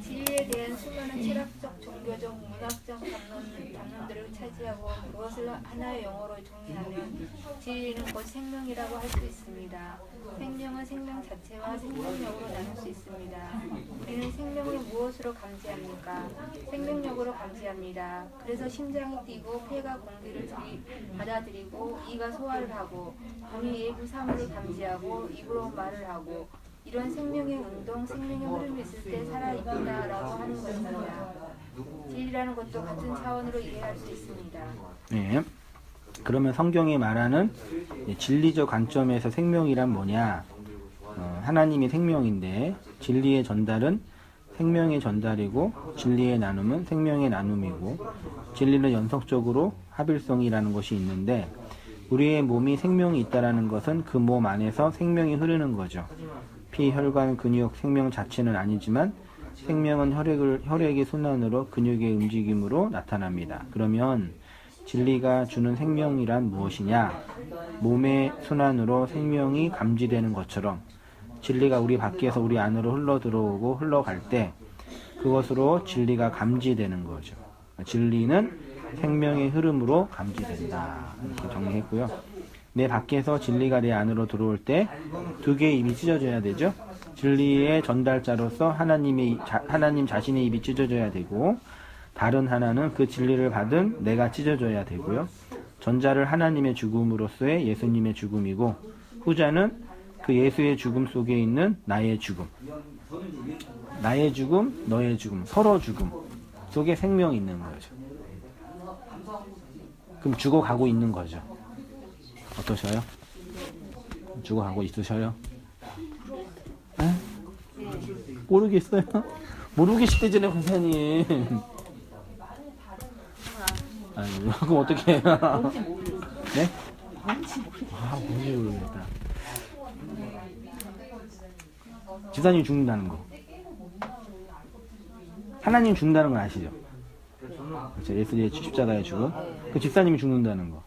진리에 대한 수많은 철학적, 종교적, 문학적 담론들을 차지하고 그것을 하나의 용어로 정의하면 진리는 곧 생명이라고 할 수 있습니다. 생명은 생명 자체와 생명력으로 나눌 수 있습니다. 우리는 생명을 무엇으로 감지합니까? 생명력으로 감지합니다. 그래서 심장이 뛰고 폐가 공기를 받아들이고 이가 소화를 하고 눈이 외부 사물을 감지하고 입으로 말을 하고 이런 생명의 운동, 생명의 흐름이 있을 때 살아있다라고 하는 것입니다. 진리라는 것도 같은 차원으로 이해할 수 있습니다. 예. 그러면 성경이 말하는 진리적 관점에서 생명이란 뭐냐? 하나님이 생명인데 진리의 전달은 생명의 전달이고 진리의 나눔은 생명의 나눔이고 진리는 연속적으로 합일성이라는 것이 있는데 우리의 몸이 생명이 있다라는 것은 그 몸 안에서 생명이 흐르는 거죠. 피, 혈관, 근육, 생명 자체는 아니지만 생명은 혈액의 순환으로 근육의 움직임으로 나타납니다. 그러면 진리가 주는 생명이란 무엇이냐? 몸의 순환으로 생명이 감지되는 것처럼 진리가 우리 밖에서 우리 안으로 흘러 들어오고 흘러갈 때 그것으로 진리가 감지되는 거죠. 진리는 생명의 흐름으로 감지된다. 이렇게 정리했고요. 내 밖에서 진리가 내 안으로 들어올 때 두 개의 입이 찢어져야 되죠. 진리의 전달자로서 하나님 자신의 입이 찢어져야 되고, 다른 하나는 그 진리를 받은 내가 찢어져야 되고요. 전자를 하나님의 죽음으로서의 예수님의 죽음이고, 후자는 그 예수의 죽음 속에 있는 나의 죽음. 나의 죽음, 너의 죽음, 서로 죽음 속에 생명이 있는 거죠. 그럼 죽어가고 있는 거죠. 어떠셔요? 죽어가고 있으셔요? 에? 모르겠어요? 모르겠시대잖아요, 권사님. 아니, 그럼 어떻게 해요? 네? 아, 뭔지 모르겠다. 집사님이 죽는다는 거. 하나님 죽는다는 건 아시죠? 그렇죠. 예수의 십자가에 죽음. 그 집사님이 죽는다는 거.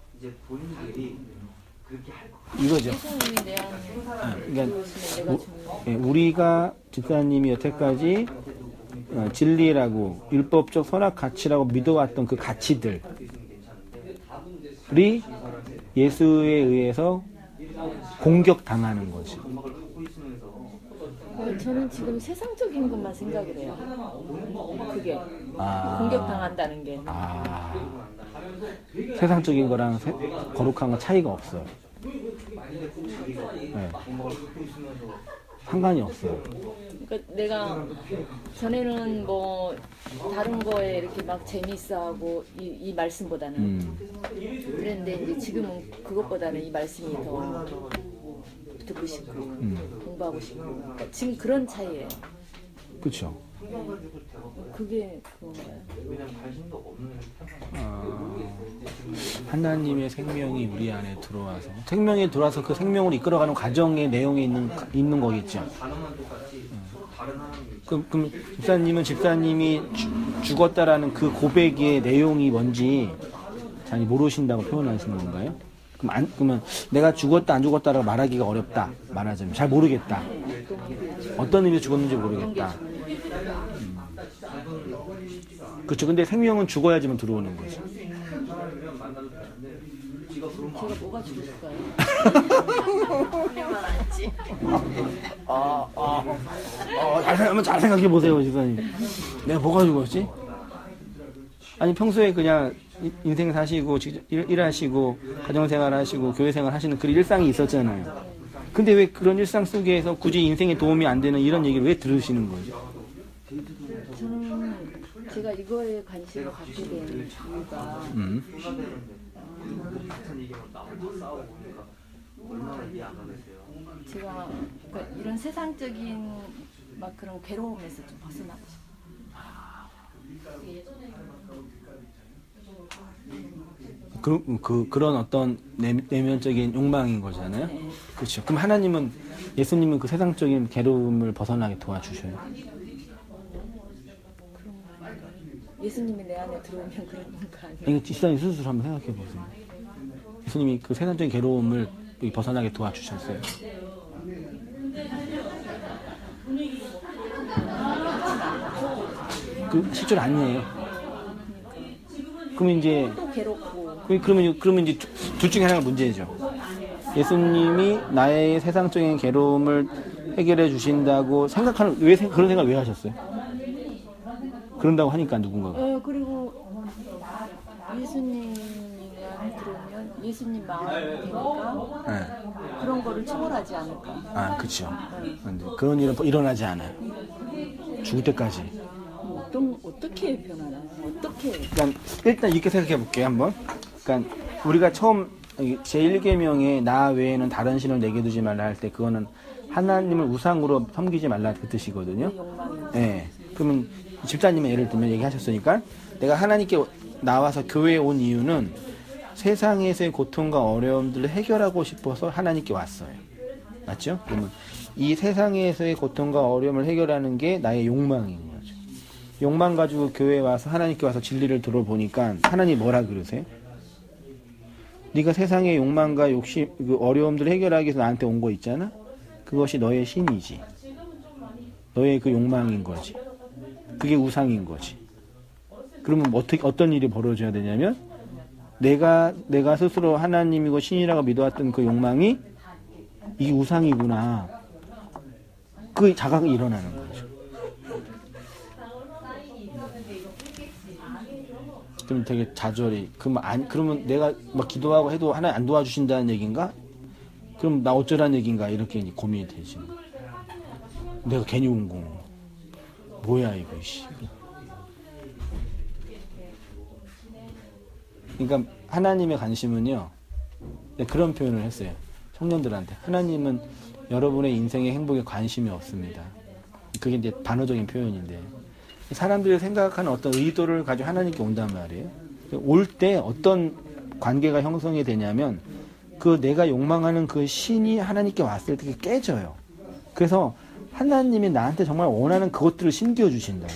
이거죠. 그러니까 우리가 집사님이 여태까지 진리라고 율법적 선악 가치라고 믿어왔던 그 가치들이 예수에 의해서 공격당하는 거지. 저는 지금 세상적인 것만 생각을 해요. 그게 공격당한다는 게. 세상적인 거랑 거룩한 거 차이가 없어요. 네. 상관이 없어요. 그러니까 내가 전에는 뭐 다른 거에 이렇게 막 재밌어하고 이 말씀보다는 그랬는데 이제 지금은 그것보다는 이 말씀이 더 듣고 싶고 공부하고 싶고, 그러니까 지금 그런 차이예요. 그렇죠. 그게 그건가요? 하나님의 생명이 우리 안에 들어와서 생명에 들어와서 그 생명으로 이끌어가는 과정의 내용에 있는 거겠죠. 그럼 집사님이 죽었다라는 그 고백의 내용이 뭔지 잘 모르신다고 표현하시는 건가요? 그러면 내가 죽었다 안 죽었다라고 말하기가 어렵다. 말하자면 잘 모르겠다. 어떤 의미로 죽었는지 모르겠다. 그렇죠. 근데 생명은 죽어야지만 들어오는 거죠. 제가 뭐가 죽었을까요? 한번 잘 생각해 보세요, 집사님. 내가 뭐가 죽었지? 아니 평소에 그냥 인생 사시고 일하시고 가정생활 하시고 교회생활 하시는 그런 일상이 있었잖아요. 근데 왜 그런 일상 속에서 굳이 인생에 도움이 안 되는 이런 얘기를 왜 들으시는 거죠? 저는 제가 이거에 관심을 갖게 된 이유가 제가 그러니까 이런 세상적인 막 그런 괴로움에서 좀 벗어나고 싶어요. 그런 어떤 내면적인 욕망인 거잖아요. 네. 그렇죠. 그럼 예수님은 그 세상적인 괴로움을 벗어나게 도와주셔요. 예수님이 내 안에 들어오면 그런 거 아니에요? 이거 집사님 스스로 한번 생각해 보세요. 예수님이 그 세상적인 괴로움을 벗어나게 도와주셨어요. 그 실존 아니에요. 그러면 이제 또 괴롭고. 그러면 이제 둘 중에 하나가 문제죠. 예수님이 나의 세상적인 괴로움을 해결해 주신다고 왜 그런 생각을 왜 하셨어요? 그런다고 하니까 누군가가. 그리고 예수님이 들어오면 예수님 마음이니까 네. 그런 거를 초월하지 않을까. 그렇죠. 그런 일은 일어나지 않아요. 죽을 때까지. 어떻게 변하나? 어떻게? 그러니까 일단 이렇게 생각해 볼게요, 한번. 그러니까 우리가 처음 제1계명에 나 외에는 다른 신을 내게 두지 말라 할 때 그거는 하나님을 우상으로 섬기지 말라 그 뜻이거든요. 네. 그러면 집사님은 예를 들면 얘기하셨으니까 내가 하나님께 나와서 교회에 온 이유는 세상에서의 고통과 어려움들을 해결하고 싶어서 하나님께 왔어요. 맞죠? 그러면 이 세상에서의 고통과 어려움을 해결하는 게 나의 욕망인 거죠. 욕망 가지고 교회에 와서 하나님께 와서 진리를 들어보니까 하나님이 뭐라 그러세요? 네가 세상의 욕망과 욕심, 그 어려움들을 해결하기 위해서 나한테 온 거 있잖아? 그것이 너의 신이지. 너의 그 욕망인 거지. 그게 우상인 거지. 그러면 어떤 일이 벌어져야 되냐면 내가 스스로 하나님이고 신이라고 믿어왔던 그 욕망이 이게 우상이구나. 그 자각이 일어나는 거죠. 그럼 되게 좌절이. 그러면 내가 막 기도하고 해도 하나님 안 도와주신다는 얘기인가? 그럼 나 어쩌라는 얘기인가? 이렇게 고민이 되지. 내가 괜히 온 거. 뭐야 이거 씨. 그러니까 하나님의 관심은요. 그런 표현을 했어요. 청년들한테. 하나님은 여러분의 인생의 행복에 관심이 없습니다. 그게 이제 반어적인 표현인데 사람들이 생각하는 어떤 의도를 가지고 하나님께 온단 말이에요. 올 때 어떤 관계가 형성이 되냐면 그 내가 욕망하는 그 신이 하나님께 왔을 때 그게 깨져요. 그래서 하나님이 나한테 정말 원하는 그것들을 심겨주신다고.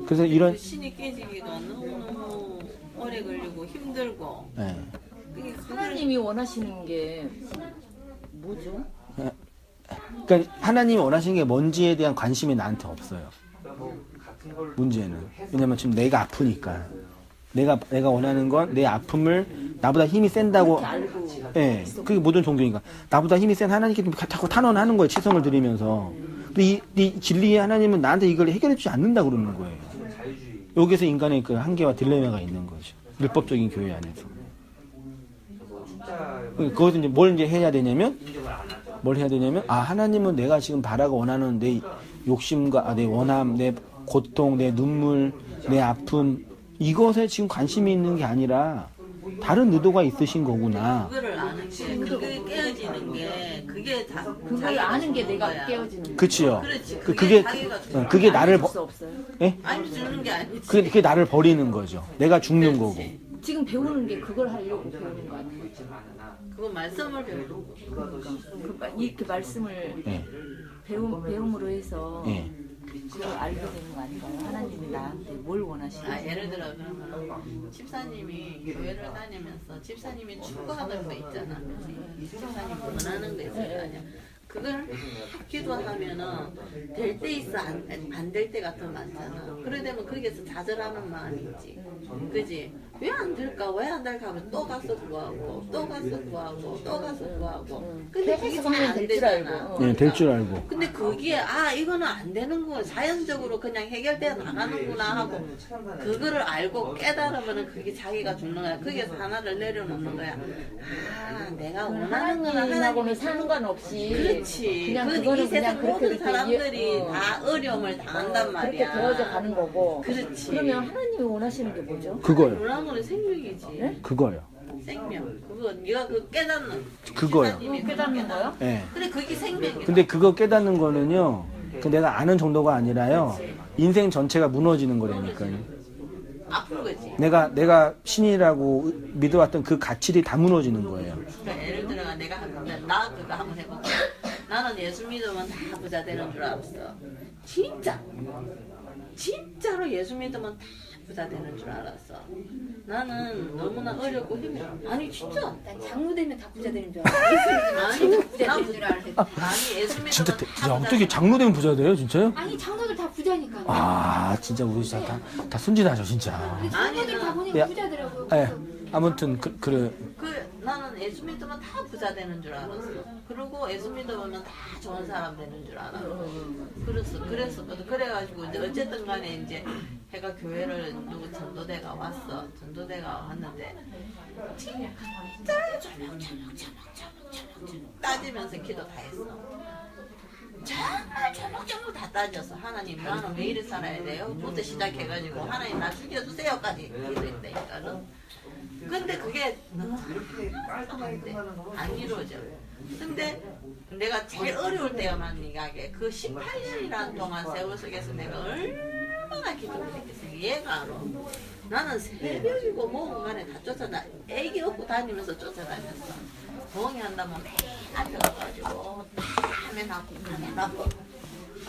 그래서 이런 신이 깨지기가 너무너무 오래 걸리고 힘들고. 네. 하나님이 원하시는 게 뭐죠? 그러니까 하나님이 원하시는 게 뭔지에 대한 관심이 나한테 없어요. 문제는. 왜냐면 지금 내가 아프니까. 내가 원하는 건 내 아픔을 나보다 힘이 센다고. 예. 그게 모든 종교니까. 나보다 힘이 센 하나님께 자꾸 탄원하는 거예요. 치성을 드리면서. 근데 이 진리의 하나님은 나한테 이걸 해결해 주지 않는다 그러는 거예요. 여기서 인간의 그 한계와 딜레마가 있는 거죠. 율법적인 교회 안에서. 그것은 이제 뭘 이제 해야 되냐면, 하나님은 내가 지금 바라고 원하는 내 욕심과, 내 원함, 내 고통, 내 눈물, 내 아픔, 이것에 지금 관심이 있는 게 아니라, 다른 의도가 있으신 거구나. 그거를 아는 게, 그게 깨어지는 게, 그게 다. 그걸 아는 게 내가 깨어지는 거야. 그치요. 그렇지. 그게 나를, 수 없어요. 예? 아니, 주는 게 아니지. 그게 나를 버리는 거죠. 내가 죽는 거고. 지금 배우는 게 그걸 하려고 배우는 거 아니에요? 그거 말씀을 배우는 거. 그 말씀을 예. 배움으로 해서 예. 그걸 알게 되는 거 아닌가요? 하나님이 나한테 뭘 원하시는지. 예를 들어, 그러면, 집사님이 교회를 다니면서, 집사님이 추구하는 거 있잖아. 집사님이 원하는 거 있을 거 아니야. 그걸 기도하면은, 될 때 있어, 안 될 때가 더 많잖아. 그래 되면 거기에서 좌절하는 마음이 있지. 그지? 왜 안 될까? 왜 안 될까? 하면 또 가서 구하고, 또 가서 구하고, 또 가서 구하고. 근데 그게 잘 안 되잖아. 네, 될 줄 알고. 근데 거기에 이거는 안 되는구나, 자연적으로 그냥 해결돼 나가는구나 하고 그거를 알고 깨달으면 그게 자기가 죽는 거야. 거기에서 하나를 내려놓는 거야. 내가 원하는 거는 하나님하고는 상관없이. 그렇지. 그냥 이 그거는 세상 그냥 모든 그렇게 사람들이 다 어려움을 당한단 그렇게 말이야. 되어져 가는 거고. 그렇지. 그러면 하나님이 원하시는 게 뭐죠? 그거요. 원하는 생명이지. 그거요. 생명. 그거 네가 그 깨닫는. 그거요. 집사님이 깨닫는 거요? 예. 그래 그게 생명이야. 근데 그거 깨닫는 거는요, 그 내가 아는 정도가 아니라요, 인생 전체가 무너지는 거라니까요. 아픈 거지. 내가 신이라고 믿어왔던 그 가치들이 다 무너지는 거예요. 그러니까 예를 들어 나 그거 한번 해볼게. 나는 예수 믿으면 다 부자 되는 줄 알았어. 진짜로 예수 믿으면 다 부자 되는 줄 알았어. 나는 너무나 어렵고 힘들어. 아니 진짜. 난 장로 되면 다 부자 되는 줄 알았어. 아니 예수 부자 되는 줄 알았어. 아니 예수 믿으면 진짜, 다 야, 부자 어떻게 장로 되면 부자 돼요, 진짜요? 아니 장로들 다 부자니까. 아, 진짜 우리 진짜 다 순진하죠, 진짜. 근데 장로들 다 보니까 야, 부자더라고요. 예. 아무튼, 그래. 나는 예수 믿으면 다 부자 되는 줄 알았어. 그리고 예수 믿으면 다 좋은 사람 되는 줄 알아. 그랬었거든. 그래가지고 이제 어쨌든 간에 이제 해가 교회를 누구 전도대가 왔어. 전도대가 왔는데 진짜 조목조목 따지면서 기도 다 했어. 정말 조목조목 다 따졌어. 하나님 나는 왜 이래 살아야 돼요? 부터 시작해가지고 하나님 나 죽여주세요까지 기도했다니까는. 근데 그게 안 이루어져. 근데 내가 제일 어려울 때야만 이가게 그 18년이라는 동안 세월 속에서 내가 얼마나 기도를 했겠어. 얘가 알아. 나는 새벽이고 뭐고 간에 다 쫓아다. 애기 업고 다니면서 쫓아다녔어. 봉이 한다면 맨 앞에 가가지고 맨 앞에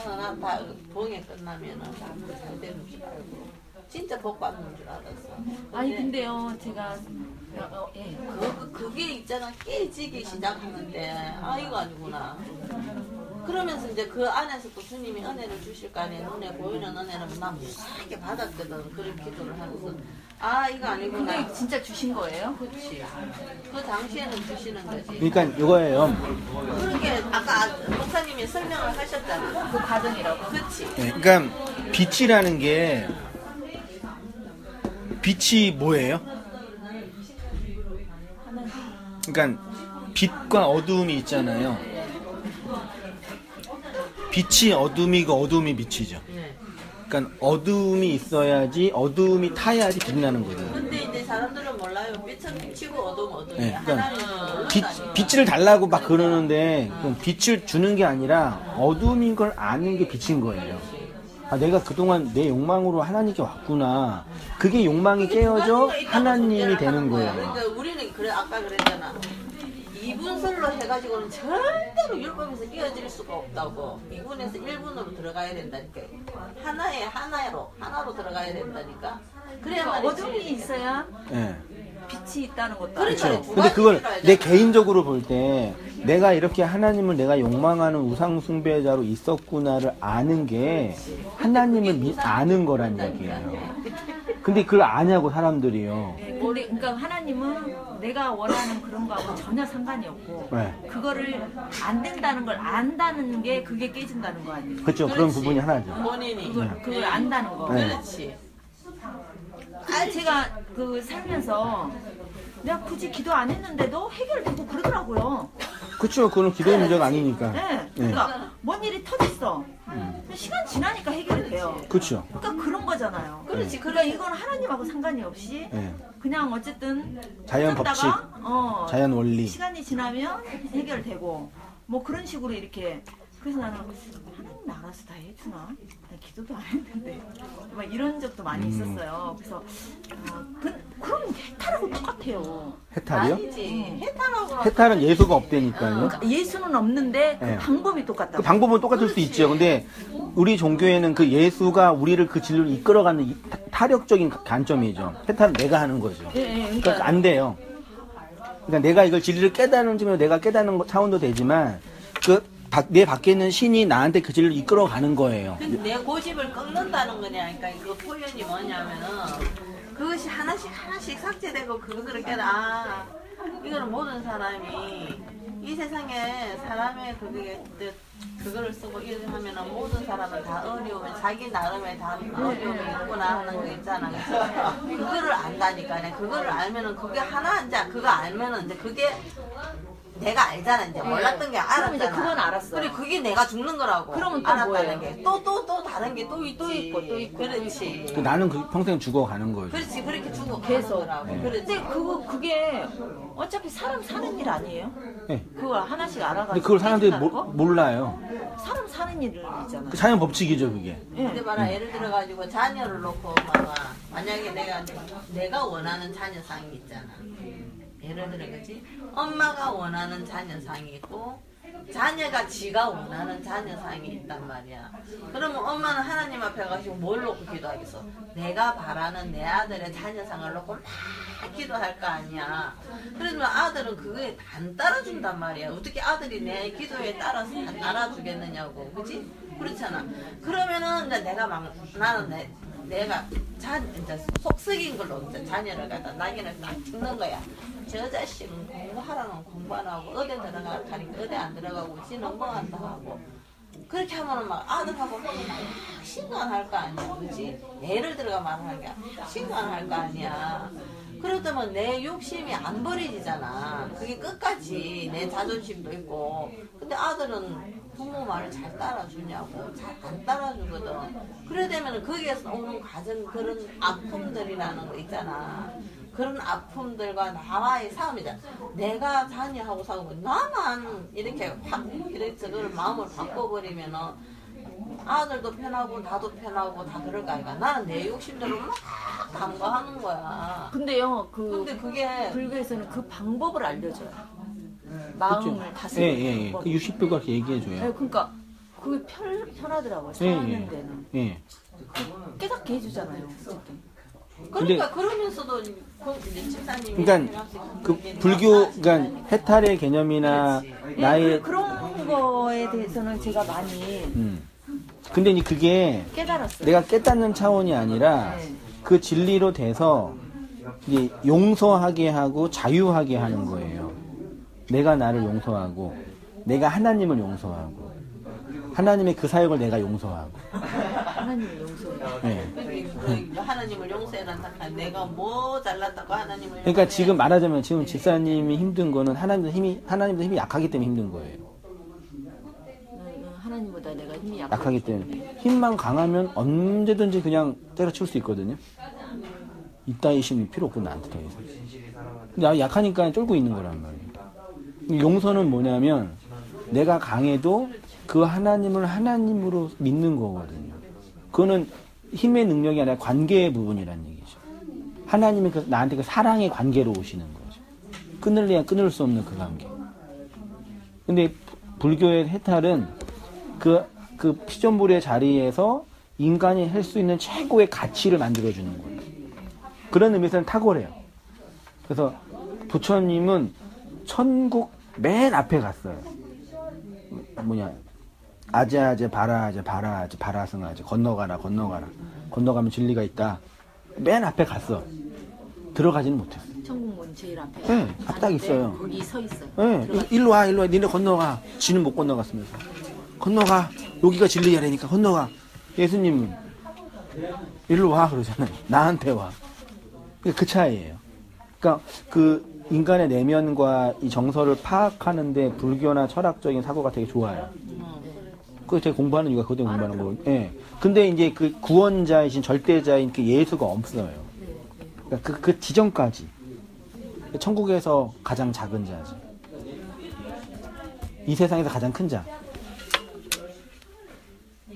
난다 봉이 끝나면은 잘 되는 줄 알고. 진짜 복 받는 줄 알았어. 아니 근데요 제가 그게 있잖아 깨지기 시작하는데 이거 아니구나. 그러면서 이제 그 안에서 또 주님이 은혜를 주실 거 아니에요. 눈에 보이는 은혜는 막 무지하게 받았거든. 그런 기도를 하면서 아 이거 아니구나. 근데 진짜 주신 거예요? 그렇지. 그 당시에는 주시는 거지. 그러니까 이거예요. 그렇게 아까 목사님이 설명을 하셨잖아. 그 과정이라고. 그렇지. 네, 그러니까 빛이라는 게 빛이 뭐예요? 그러니까 빛과 어두움이 있잖아요. 빛이 어둠이고 어둠이 빛이죠. 네. 그러니까 어둠이 있어야지 어둠이 타야지 빛이 나는 거예요. 근데 이제 사람들은 몰라요. 빛은 빛이고 어둠은 어둠이야. 네, 그러니까 하나님은 빛을 달라고 막 그러는데 그럼 빛을 주는 게 아니라 어둠인 걸 아는 게 빛인 거예요. 아, 내가 그동안 내 욕망으로 하나님께 왔구나. 그게 욕망이 깨어져 하나님이 되는 거예요. 그러니까 우리는 그래 아까 그랬잖아. 이분설로 해가지고는 절대로 율법에서 이어질 수가 없다고. 2분에서 1분으로 들어가야 된다니까. 하나로 들어가야 된다니까. 그래야만 어둠이 있어야 예. 빛이 있다는 것도 그러니까 알죠. 그렇죠. 근데 그걸 내 개인적으로 볼 때 내가 이렇게 하나님을 내가 욕망하는 우상 숭배자로 있었구나를 아는 게 하나님을 아는 거란 얘기예요. 근데 그걸 아냐고 사람들이요. 네, 근데 그러니까 하나님은 내가 원하는 그런 거하고 전혀 상관이 없고 네. 그거를 안 된다는 걸 안다는 게 그게 깨진다는 거 아니에요? 그렇죠. 그런 부분이 하나죠. 본인이. 그걸 안다는 거. 네. 그렇지. 제가 그 살면서 내가 굳이 기도 안 했는데도 해결되고 그러더라고요. 그렇죠. 그건 기도의 문제가 아니니까. 네. 그러니까 뭔 일이 터졌어. 시간 지나니까 해결이 돼요. 그렇죠. 그러니까 그런 거잖아요. 그렇지. 그러니까 이건 하나님하고 상관이 없이 네. 그냥 어쨌든 자연 법칙, 하다가, 자연 원리. 시간이 지나면 해결되고 뭐 그런 식으로 이렇게. 그래서 나는 하나님 알아서 다 해주나? 나 기도도 안 했는데 막 이런 적도 많이 있었어요. 그래서 그럼 해탈하고 똑같아요. 해탈이요? 아니지. 해탈하고. 해탈은 예수가 없다니까요. 그러니까 예수는 없는데 그 네. 방법이 똑같다. 그 방법은 똑같을 수 있죠. 근데 우리 종교에는 그 예수가 우리를 그 진리로 이끌어가는 타력적인 관점이죠. 해탈은 내가 하는 거죠. 그러니까 안 돼요. 그러니까 내가 이걸 진리를 깨달는 점에 내가 깨닫는 차원도 되지만 내 밖에 있는 신이 나한테 그 진리를 이끌어가는 거예요. 근데 내 고집을 꺾는다는 거냐. 그러니까 이거 표현이 뭐냐면은 그것이 하나씩 삭제되고 그거를 깨달아. 이거는 모든 사람이 이 세상에 사람의 그거를 쓰고 이렇게 하면은 모든 사람은 다 어려우면 자기 나름의 다 어려움이 있구나 하는 거 있잖아. 그래서 그거를 안다니까. 그거를 알면은 그게 하나 이제 그거 알면은 이제 그게 내가 알잖아. 이제 몰랐던 게 알았잖아. 이제 그건 알았어. 그리고 그게 내가 죽는 거라고. 그러면 또 알았다는 뭐예요? 게. 또 다른 게 또 있고 또 있고. 그렇지. 나는 평생 죽어가는 거예요. 그렇지. 그렇게 죽어 계속. 가는 거라고. 네. 그렇지. 근데 그게 어차피 사람 사는 일 아니에요? 네. 그거 하나씩 알아가지고. 근데 그걸 사람들이 깨진다는 거? 몰라요. 사람 사는 일 있잖아. 그 자연 법칙이죠, 그게. 근데 봐라 예를 들어가지고 자녀를 놓고 봐봐. 만약에 내가 원하는 자녀상이 있잖아. 예를 들어 그지 엄마가 원하는 자녀상이 있고 자녀가 지가 원하는 자녀상이 있단 말이야. 그러면 엄마는 하나님 앞에 가시고 뭘 놓고 기도하겠어? 내가 바라는 내 아들의 자녀상을 놓고 막 기도할 거 아니야. 그러면 아들은 그거에 안 따라준단 말이야. 어떻게 아들이 내 기도에 따라서 안 따라주겠느냐고. 그지? 그렇잖아. 그러면은 이제 내가 이제 속썩인 걸로 이제 자녀를 갖다 낙인을 딱 찍는 거야. 저 자식은 공부하라는 공부 안 하고 어디 들어가라 하니까 어디 안 들어가고 지는 뭐 한다 하고 그렇게 하면은 막 아들하고 막 신관할 거 아니야. 그지? 예를 들어가 말하는 게 신관할 거 아니야. 그렇다면 내 욕심이 안 버려지잖아. 그게 끝까지 내 자존심도 있고. 근데 아들은 부모 말을 잘 따라주냐고. 잘 안 따라주거든. 그래 되면 거기에서 오는 과정 그런 아픔들이라는 거 있잖아. 그런 아픔들과 나와의 싸움이잖아. 내가 자녀하고 싸우고 나만 이렇게 확 이렇게 저거를 마음을 바꿔버리면은 아들도 편하고 나도 편하고 다 그럴 거 아니까. 나는 내 욕심대로 막 간과하는 거야. 근데요, 근데 그게 불교에서는 그 방법을 알려줘요. 마음을 다스리는 예. 방법. 그 60배가 그렇게 얘기해줘요. 네, 그러니까 그게 편하더라고요. 사는 데는. 예. 깨닫게 해주잖아요. 어쨌든. 그러니까 그러면서도 이제 집사님이 그러니까 그 불교, 그러니까 해탈의 개념이나 나의 그런 거에 대해서는 제가 많이 근데 이제 그게 깨달았어요. 내가 깨닫는 차원이 아니라 그 진리로 돼서 이제 용서하게 하고 자유하게 하는 거예요. 내가 나를 용서하고 내가 하나님을 용서하고 하나님의 그 사역을 내가 용서하고 하나님을 용서해요. 네. 하나님을 용서해란다. 내가 뭐 잘났다고 하나님을 그러니까 용서해. 지금 말하자면 지금 집사님이 힘든 거는 하나님도 힘이 약하기 때문에 힘든 거예요. 하나님보다 내가 힘이 약하기 때문에 힘만 강하면 언제든지 그냥 때려칠 수 있거든요. 이따위 힘이 필요 없고 나한테 더 이상. 근데 나 약하니까 쫄고 있는 거란 말이에요. 용서는 뭐냐면 내가 강해도 그 하나님을 하나님으로 믿는 거거든요. 그거는 힘의 능력이 아니라 관계의 부분이라는 얘기죠. 하나님이 나한테 그 사랑의 관계로 오시는 거죠. 끊을래야 끊을 수 없는 그 관계. 근데 불교의 해탈은 그 피존불의 자리에서 인간이 할 수 있는 최고의 가치를 만들어주는 거예요. 그런 의미에서는 탁월해요. 그래서 부처님은 천국 맨 앞에 갔어요. 아제아제 바라아제 바라아제 바라승아제 건너가라. 건너가면 진리가 있다. 맨 앞에 갔어. 들어가지는 못했어. 천국 문 제일 앞에. 네, 딱 있어요. 거기 서 있어요. 네, 일로 와. 니네 건너가. 지는 못 건너갔으면서. 건너가. 여기가 진리야라니까 건너가. 예수님은 일로 와 그러잖아요. 나한테 와. 그 차이예요. 그러니까 그 인간의 내면과 이 정서를 파악하는데 불교나 철학적인 사고가 되게 좋아요. 그거 되게 공부하는 이유가 그것 때문에 공부하는 거고. 예. 근데 이제 그 구원자이신 절대자인 그 예수가 없어요. 그러니까 그 지점까지. 천국에서 가장 작은 자지. 이 세상에서 가장 큰 자.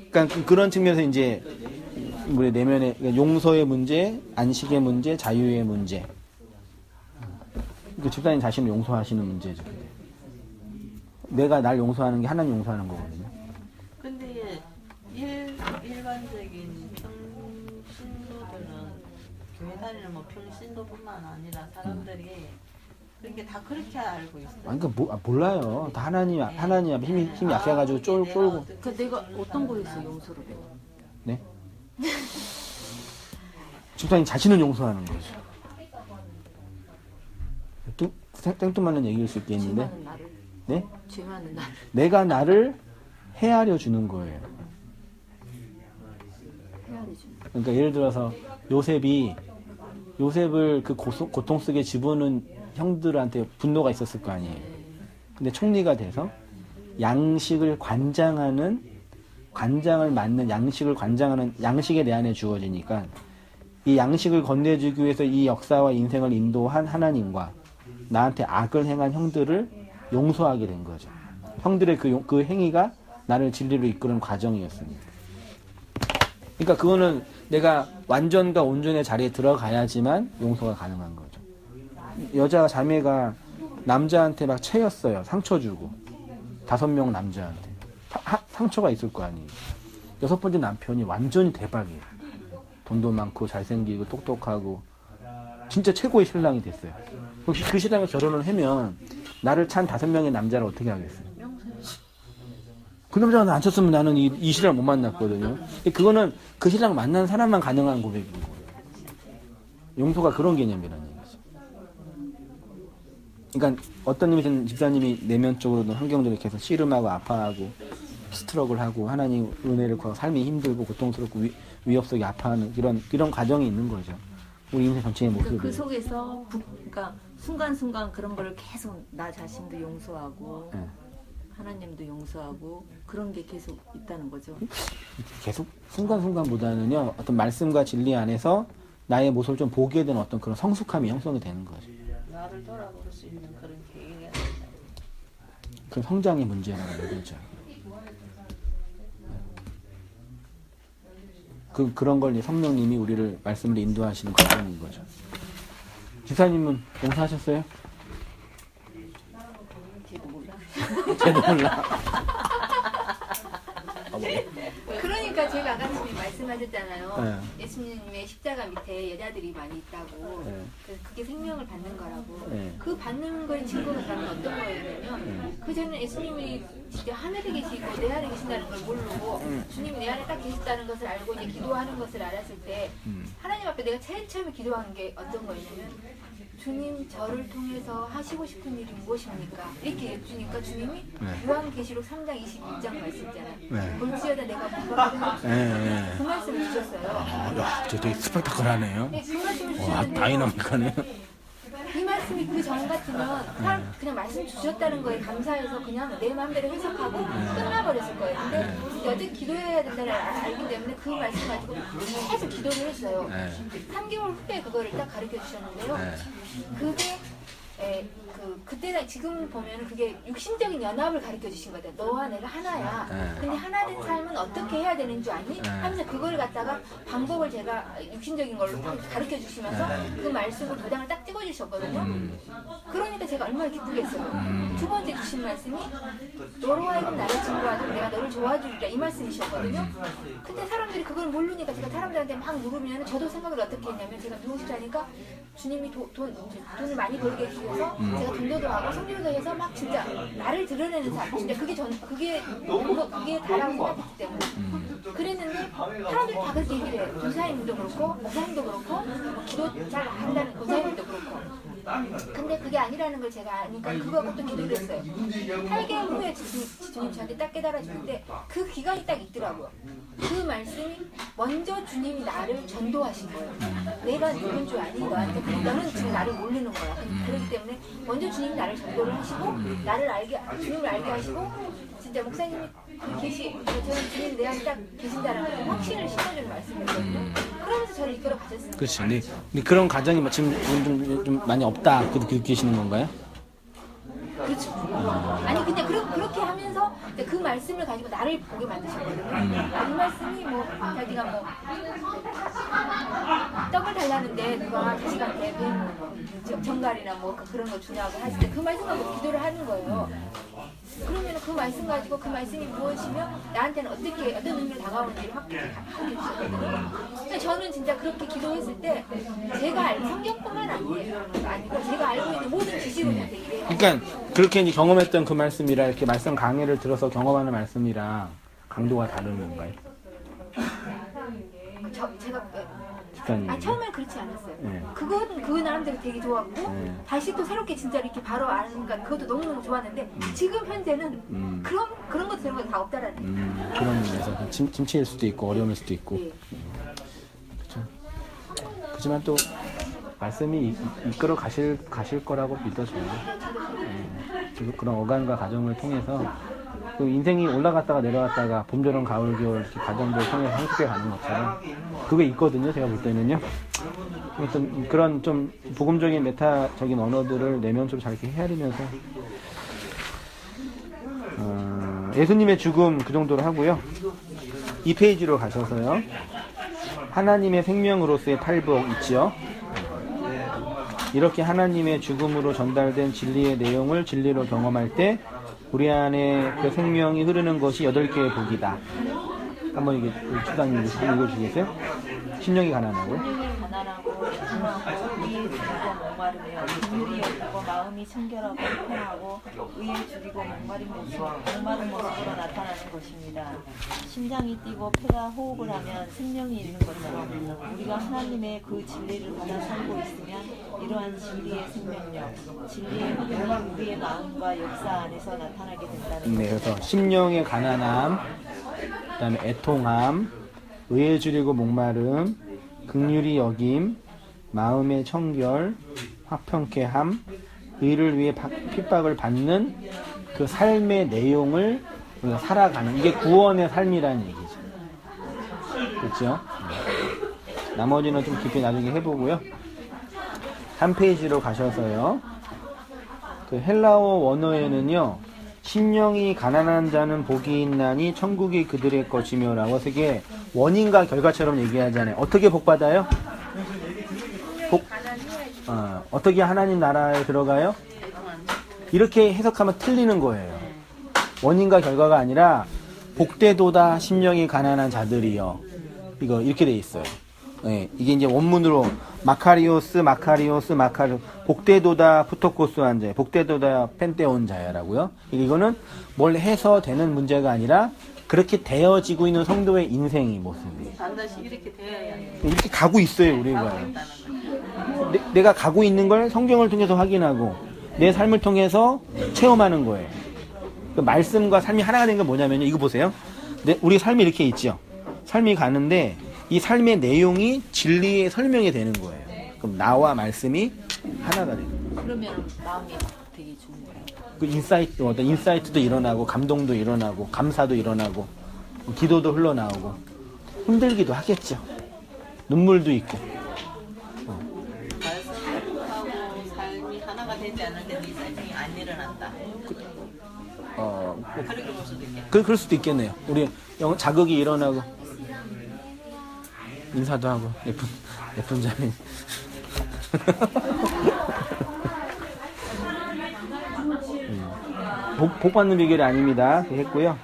그러니까 그런 측면에서 이제 우리 내면의 용서의 문제, 안식의 문제, 자유의 문제. 그 집사님 자신을 용서하시는 문제죠. 내가 날 용서하는 게 하나님 용서하는 거거든요. 근데 일반적인 평신도들은 교회 다니는 뭐 평신도뿐만 아니라 사람들이 그렇게 다 그렇게 알고 있어요. 아니, 그러니까 몰라요. 다 하나님 앞에 힘이 약해가지고 쫄고. 그 내가 어떤 거에서 용서를 해요? 네? 집사님 자신을 용서하는 거죠. 땡뚱맞는 얘기일 수 있겠는데. 죄 많은 나를. 네? 죄 많은 나를. 내가 나를 헤아려 주는 거예요. 헤아려 주는. 그러니까 예를 들어서 요셉을 그 고통 속에 집어넣은 형들한테 분노가 있었을 거 아니에요. 근데 총리가 돼서 양식을 관장을 맞는 양식을 관장하는 양식이 내 안에 주어지니까 이 양식을 건네주기 위해서 이 역사와 인생을 인도한 하나님과 나한테 악을 행한 형들을 용서하게 된 거죠. 형들의 그 행위가 나를 진리로 이끄는 과정이었습니다. 그러니까 그거는 내가 완전과 온전의 자리에 들어가야지만 용서가 가능한 거죠. 여자 자매가 남자한테 막 채였어요. 상처 주고 5명 남자한테 상처가 있을 거 아니에요. 6번째 남편이 완전히 대박이에요. 돈도 많고 잘생기고 똑똑하고 진짜 최고의 신랑이 됐어요. 혹시 그 신랑과 결혼을 하면 나를 찬 5명의 남자를 어떻게 하겠어요? 그 남자가 나 안 쳤으면 나는 이 신랑을 못 만났거든요. 그거는 그 신랑을 만난 사람만 가능한 고백인 거예요. 용서가 그런 개념이라는 얘기죠. 그러니까 어떤 의미에서는 집사님이 내면적으로도 환경들을 계속 씨름하고 아파하고 스트럭을 하고 하나님 은혜를 구하고 삶이 힘들고 고통스럽고 위협 속에 아파하는 이런 과정이 있는 거죠. 우리 인생 전체의 모습이. 그 속에서 그러니까 순간순간 그런 거를 계속 나 자신도 용서하고 네. 하나님도 용서하고 그런 게 계속 있다는 거죠. 계속 순간순간보다는요. 어떤 말씀과 진리 안에서 나의 모습을 좀 보게 되는 어떤 그런 성숙함이 형성이 되는 거죠. 나를 돌아볼 수 있는 그런 계기가 그 성장의 문제라는 거죠. 그런 걸 성령님이 우리를 말씀을 인도하시는 과정인 거죠. 집사님은 용서하셨어요? 쟤도 몰라. 쟤도 몰라. 그러니까 그러니까 제가 아까 말씀하셨잖아요. 네. 예수님의 십자가 밑에 여자들이 많이 있다고. 네. 그게 생명을 받는 거라고. 네. 그 받는 거에 증거가 저는 어떤 거였냐면 그 전에 예수님이 진짜 하늘에 계시고 내 안에 계신다는 걸 모르고 주님이 내 안에 딱 계셨다는 것을 알고 이제 기도하는 것을 알았을 때 하나님 앞에 내가 제일 처음에 기도한 게 어떤 거였냐면 주님 저를 통해서 하시고 싶은 일이 무엇입니까? 이렇게 여쭈니까 주님이 요한계시록 3장 26장 말씀 있잖아요. 네. 볼지어다 내가 뭔가 네. 그 말씀을 주셨어요. 야, 저 되게 스펙타클하네요. 네, 그 말씀을 와, 주셨는데 다이나믹하네. 이 말씀이 그 전 같으면 사람 그냥 말씀 주셨다는 거에 감사해서 그냥 내 마음대로 해석하고 끝나버렸을 거예요. 근데 여태 기도해야 된다는 걸 알기 때문에 그 말씀 가지고 계속 기도를 했어요. 3개월 후에 그거를 딱 가르쳐 주셨는데요. 그게 그때 지금 보면 그게 육신적인 연합을 가르쳐 주신 거다. 너와 내가 하나야. 근데 하나 된 삶은 어떻게 해야 되는 줄 아니? 하면서 그걸 갖다가 방법을 제가 육신적인 걸로 가르쳐 주시면서 그 말씀을 도장을 딱 찍어 주셨거든요. 그러니까 제가 얼마나 기쁘겠어요. 두 번째 주신 말씀이 너로 하여금 나를 증거하도록 내가 너를 좋아주리라 이 말씀이셨거든요. 근데 사람들이 그걸 모르니까 제가 사람들한테 막 물으면 저도 생각을 어떻게 했냐면 제가 미용실하니까 주님이 돈을 많이 벌게 해주셔서 제가 전도도 하고 성교도 해서 막 진짜 나를 드러내는 삶 진짜 그게 다라고 생각했기 때문에 그랬는데 사람들이 다 그렇게 얘기를 해요. 교사님도 그렇고 목사님도 그렇고 기도 잘 한다는 교사님도 그렇고 근데 그게 아니라는 걸 제가 아니까 그거하고 또 기도를 했어요. 8개월 후에 주님 저한테 딱 깨달아주는데 그 기간이 딱 있더라고요. 그 말씀이 먼저 주님이 나를 전도하신 거예요. 내가 누군 줄 아니? 너는 지금 나를 모르는 거야. 그렇기 때문에 먼저 주님이 나를 전도를 하시고 주님을 알게 하시고 진짜 목사님이 저는 주님 내 안에 딱 계신다라는 그 확신을 심어주는 말씀이거든요. 그러면서 저를 이끌어 가셨습니다. 그렇죠. 근데 그런 과정이 지금 좀 많이 없다 그렇게 느끼시는 건가요? 그렇죠. 아니 그냥 그렇게 하면서 그 말씀을 가지고 나를 보게 만드셨거든요. 이 말씀이 뭐 자기가 뭐 떡을 달라는데 누가 자식한테 정갈이나 뭐 그런 거 주냐고 했을 때 그 말씀 가지고 기도를 하는 거예요. 그러면 그 말씀 가지고 그 말씀이 무엇이며 나한테는 어떤 의미로 다가오는지를 확실히 가르쳐 주셨거든요. 근데 저는 진짜 그렇게 기도했을 때 제가 알고 성경뿐만 아니고 제가 알고 있는 모든 지식을 다 이래요. 그러니까 그렇게 이제 경험했던 그 말씀이랑 이렇게 말씀 강의를 들어서 경험하는 말씀이랑 강도가 다른 건가요? 제가 처음엔 그렇지 않았어요. 그 나름대로 되게 좋았고 다시 또 새롭게 진짜 이렇게 바로 아니까 그것도 너무너무 좋았는데 지금 현재는 그런 것도 저런 거 다 없다라는 그런 면에서 침체일 수도 있고 어려움일 수도 있고 그렇죠. 그렇지만 또 말씀이 이끌어 가실 거라고 믿어져요. 그런 어간과 과정을 통해서 그 인생이 올라갔다가 내려갔다가 봄, 여름, 가을, 겨울 이렇게 과정들을 통해서 성숙해 가는 것처럼 그게 있거든요. 제가 볼 때는요. 그런 좀 복음적인 메타적인 언어들을 내면적으로 잘 이렇게 헤아리면서 예수님의 죽음 그 정도로 하고요. 2페이지로 가셔서요. 하나님의 생명으로서의 팔복 있지요. 이렇게 하나님의 죽음으로 전달된 진리의 내용을 진리로 경험할 때 우리 안에 그 생명이 흐르는 것이 8개의 복이다. 한번 이게 추장님 읽어주시겠어요? 심령이 가난하고 심령이 가난하고 의에 줄이고 목마르며 긍휼이 없고 마음이 청결하고 평하고 의에 줄이고 목마른 모습으로 나타나는 것입니다. 심장이 뛰고 폐가 호흡을 하면 생명이 있는 것처럼 우리가 하나님의 그 진리를 받아 살고 있으면 이러한 진리의 생명력, 진리의 흐름이 우리의 마음과 역사 안에서 나타나게 된다는 네, 그래서 심령의 가난함, 그 다음에 애통함, 의에 줄이고 목마름, 긍휼히 여김, 마음의 청결, 화평케함, 의를 위해 핍박을 받는 그 삶의 내용을 우리가 살아가는 이게 구원의 삶이라는 얘기죠. 그렇죠? 나머지는 좀 깊이 나중에 해보고요. 3페이지로 가셔서요. 그 헬라어 원어에는요. 심령이 가난한 자는 복이 있나니 천국이 그들의 것이며 라고 해서 이게 원인과 결과처럼 얘기하잖아요. 어떻게 복받아요? 어떻게 하나님 나라에 들어가요? 이렇게 해석하면 틀리는 거예요. 원인과 결과가 아니라 복되도다 심령이 가난한 자들이여. 이거 이렇게 돼 있어요. 예, 이게 이제 원문으로 마카리오스 복되도다 푸토코스한 자야, 복되도다 펜테온 자야라고요. 이거는 뭘 해서 되는 문제가 아니라 그렇게 되어지고 있는 성도의 인생이 모습이에요. 반드시 이렇게 되어야 해. 이렇게 가고 있어요, 우리가. 내가 가고 있는 걸 성경을 통해서 확인하고 내 삶을 통해서 체험하는 거예요. 그 말씀과 삶이 하나가 된 건 뭐냐면요. 이거 보세요. 우리 삶이 이렇게 있죠. 삶이 가는데 이 삶의 내용이 진리의 설명이 되는 거예요. 그럼 나와 말씀이 하나가 되는 거예요. 그러면 마음이 되게 좋은 거예요. 그 어떤 인사이트도 일어나고 감동도 일어나고 감사도 일어나고 기도도 흘러나오고 힘들기도 하겠죠. 눈물도 있고. 말씀하고 삶이 하나가 되지 않을 때 네 삶이 안 일어난다. 그렇게 볼 수도 있겠네요. 그럴 수도 있겠네요. 우리 자극이 일어나고 인사도 하고 예쁜 자매. 복 받는 비결이 아닙니다. 했고요.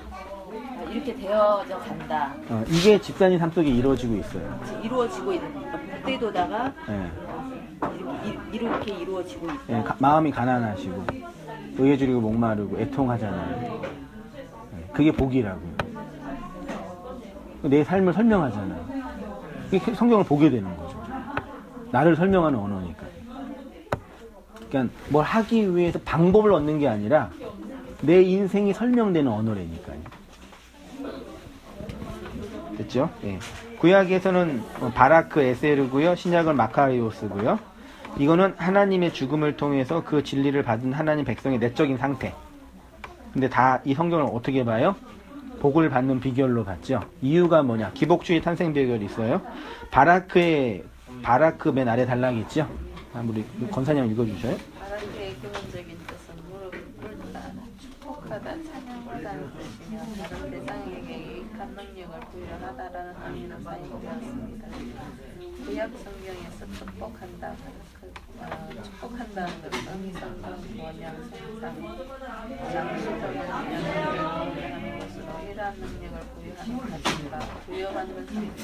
이렇게 되어져 간다. 이게 집사님 삶 속에 이루어지고 있어요. 이루어지고 있는 복되도다가 네. 이렇게 이루어지고 있다. 네, 마음이 가난하시고 의에 줄이고 목마르고 애통하잖아요. 네, 그게 복이라고요. 내 삶을 설명하잖아요. 이게 성경을 보게 되는 거죠. 나를 설명하는 언어니까. 그러니까 뭘 하기 위해서 방법을 얻는 게 아니라 내 인생이 설명되는 언어라니까요. 됐죠? 예. 구약에서는 바라크 에세르고요. 신약은 마카리오스고요. 이거는 하나님의 죽음을 통해서 그 진리를 받은 하나님 백성의 내적인 상태. 근데 다 이 성경을 어떻게 봐요? 복을 받는 비결로 봤죠. 이유가 뭐냐? 기복주의 탄생 비결이 있어요. 바라크 맨 아래 단락이 있죠. 우리 권사님 읽어주셔요. 바라크의 기본적인 뜻은 무릎을 꿇다, 축복하다, 찬양하다는 뜻이며 다른 대상에게 유익한 능력을 부여하다라는 의미로 사용되었습니다. 구약 성경에서 축복한다, 축복한다는 것은 성경 번역, 생산, 장수 등을 명령하는 것으로 이러한 능력을 부여하는 것입니다. 부여받는 상태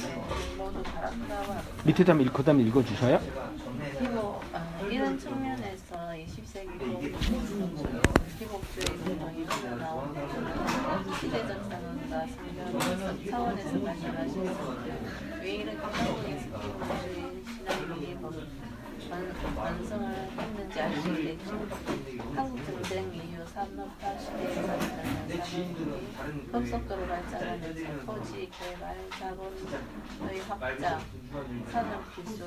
모두 바라크와 밑에도 한번 읽어주셔요. 이런 측면에서 20세기 기복주의 운동이 흘러나온 시대적 상황과 성경에서 차원에서 발전하신 성경 왜 이렇게 한국에서 기복주의 신앙이 완성을 했는지 알 수 있겠죠. 한국 전쟁 이후 산업화 시대에 살아가는 사람들이 급속도로 발전하면서 토지, 개발, 자본의 확장, 산업기술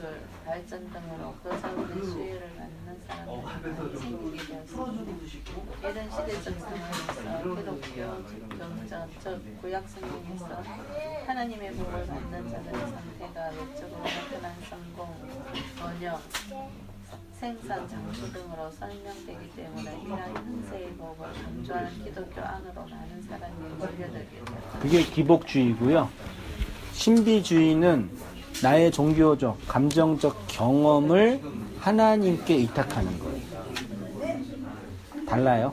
발전 등으로 그 자본의 수혜를 받는 사람들이 생기게 되었습니다. 이런 시대적 상황에서 기독교 경전, 즉 구약 성경에서 하나님의 복을 받는 자들의 상태가 외적으로 나타난 성공, 번영, 생산, 장수 등으로 설명되기 때문에 이러한 현세의 복을 강조하는 기독교 안으로 많은 사람이 몰려들게 되었다. 그게 기복주의고요. 신비주의는 나의 종교적, 감정적 경험을 하나님께 의탁하는 거예요. 달라요.